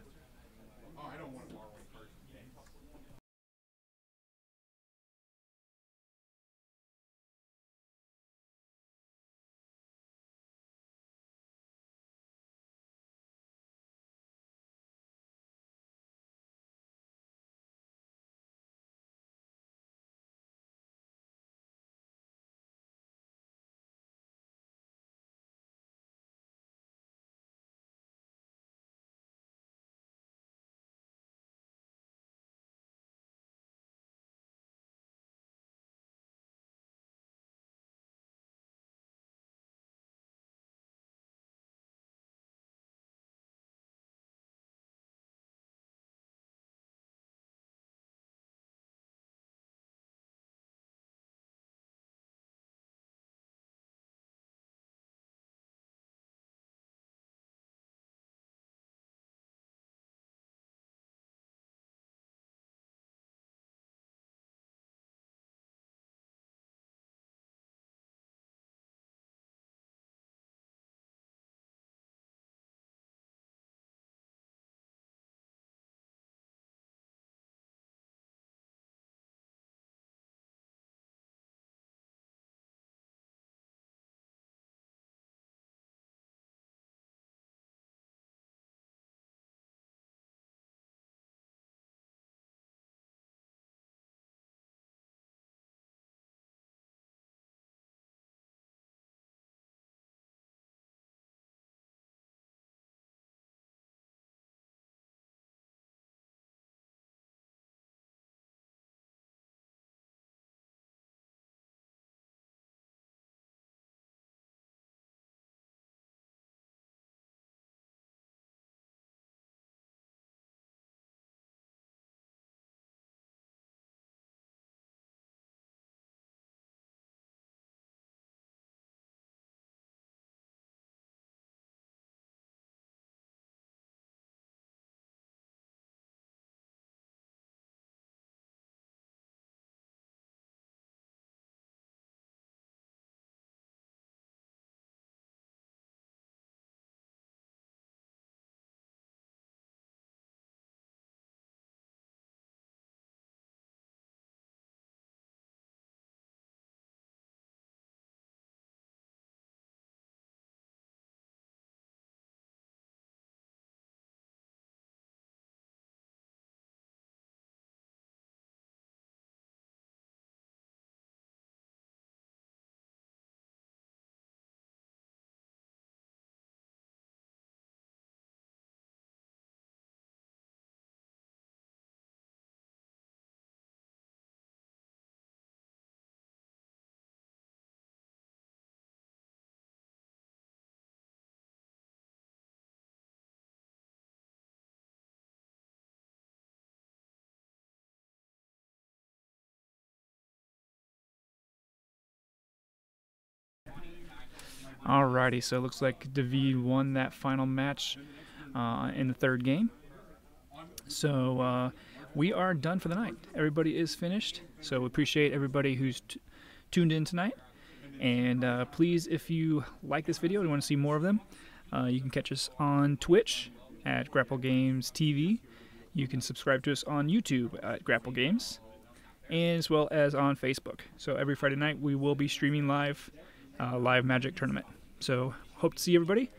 [SPEAKER 1] Alrighty, so it looks like David won that final match in the third game. So we are done for the night. Everybody is finished. So we appreciate everybody who's tuned in tonight. And please, if you like this video and want to see more of them, you can catch us on Twitch at Grapple Games TV. You can subscribe to us on YouTube at Grapple Games, and as well as on Facebook. So every Friday night we will be streaming live Magic tournament. So hope to see everybody.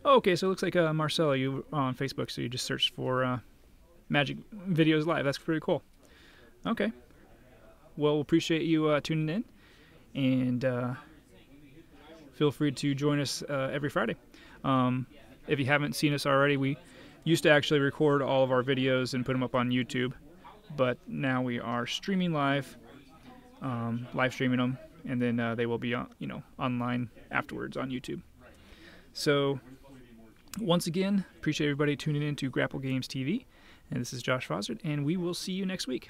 [SPEAKER 1] Okay, so it looks like Marcelo, you on Facebook, so you just searched for Magic videos live. That's pretty cool. Okay. Well, appreciate you tuning in, and feel free to join us every Friday. If you haven't seen us already, we used to actually record all of our videos and put them up on YouTube, but now we are streaming live streaming them, and then they will be online afterwards on YouTube. So once again, appreciate everybody tuning in to Grapple Games TV, and this is Josh Fozzard, and we will see you next week.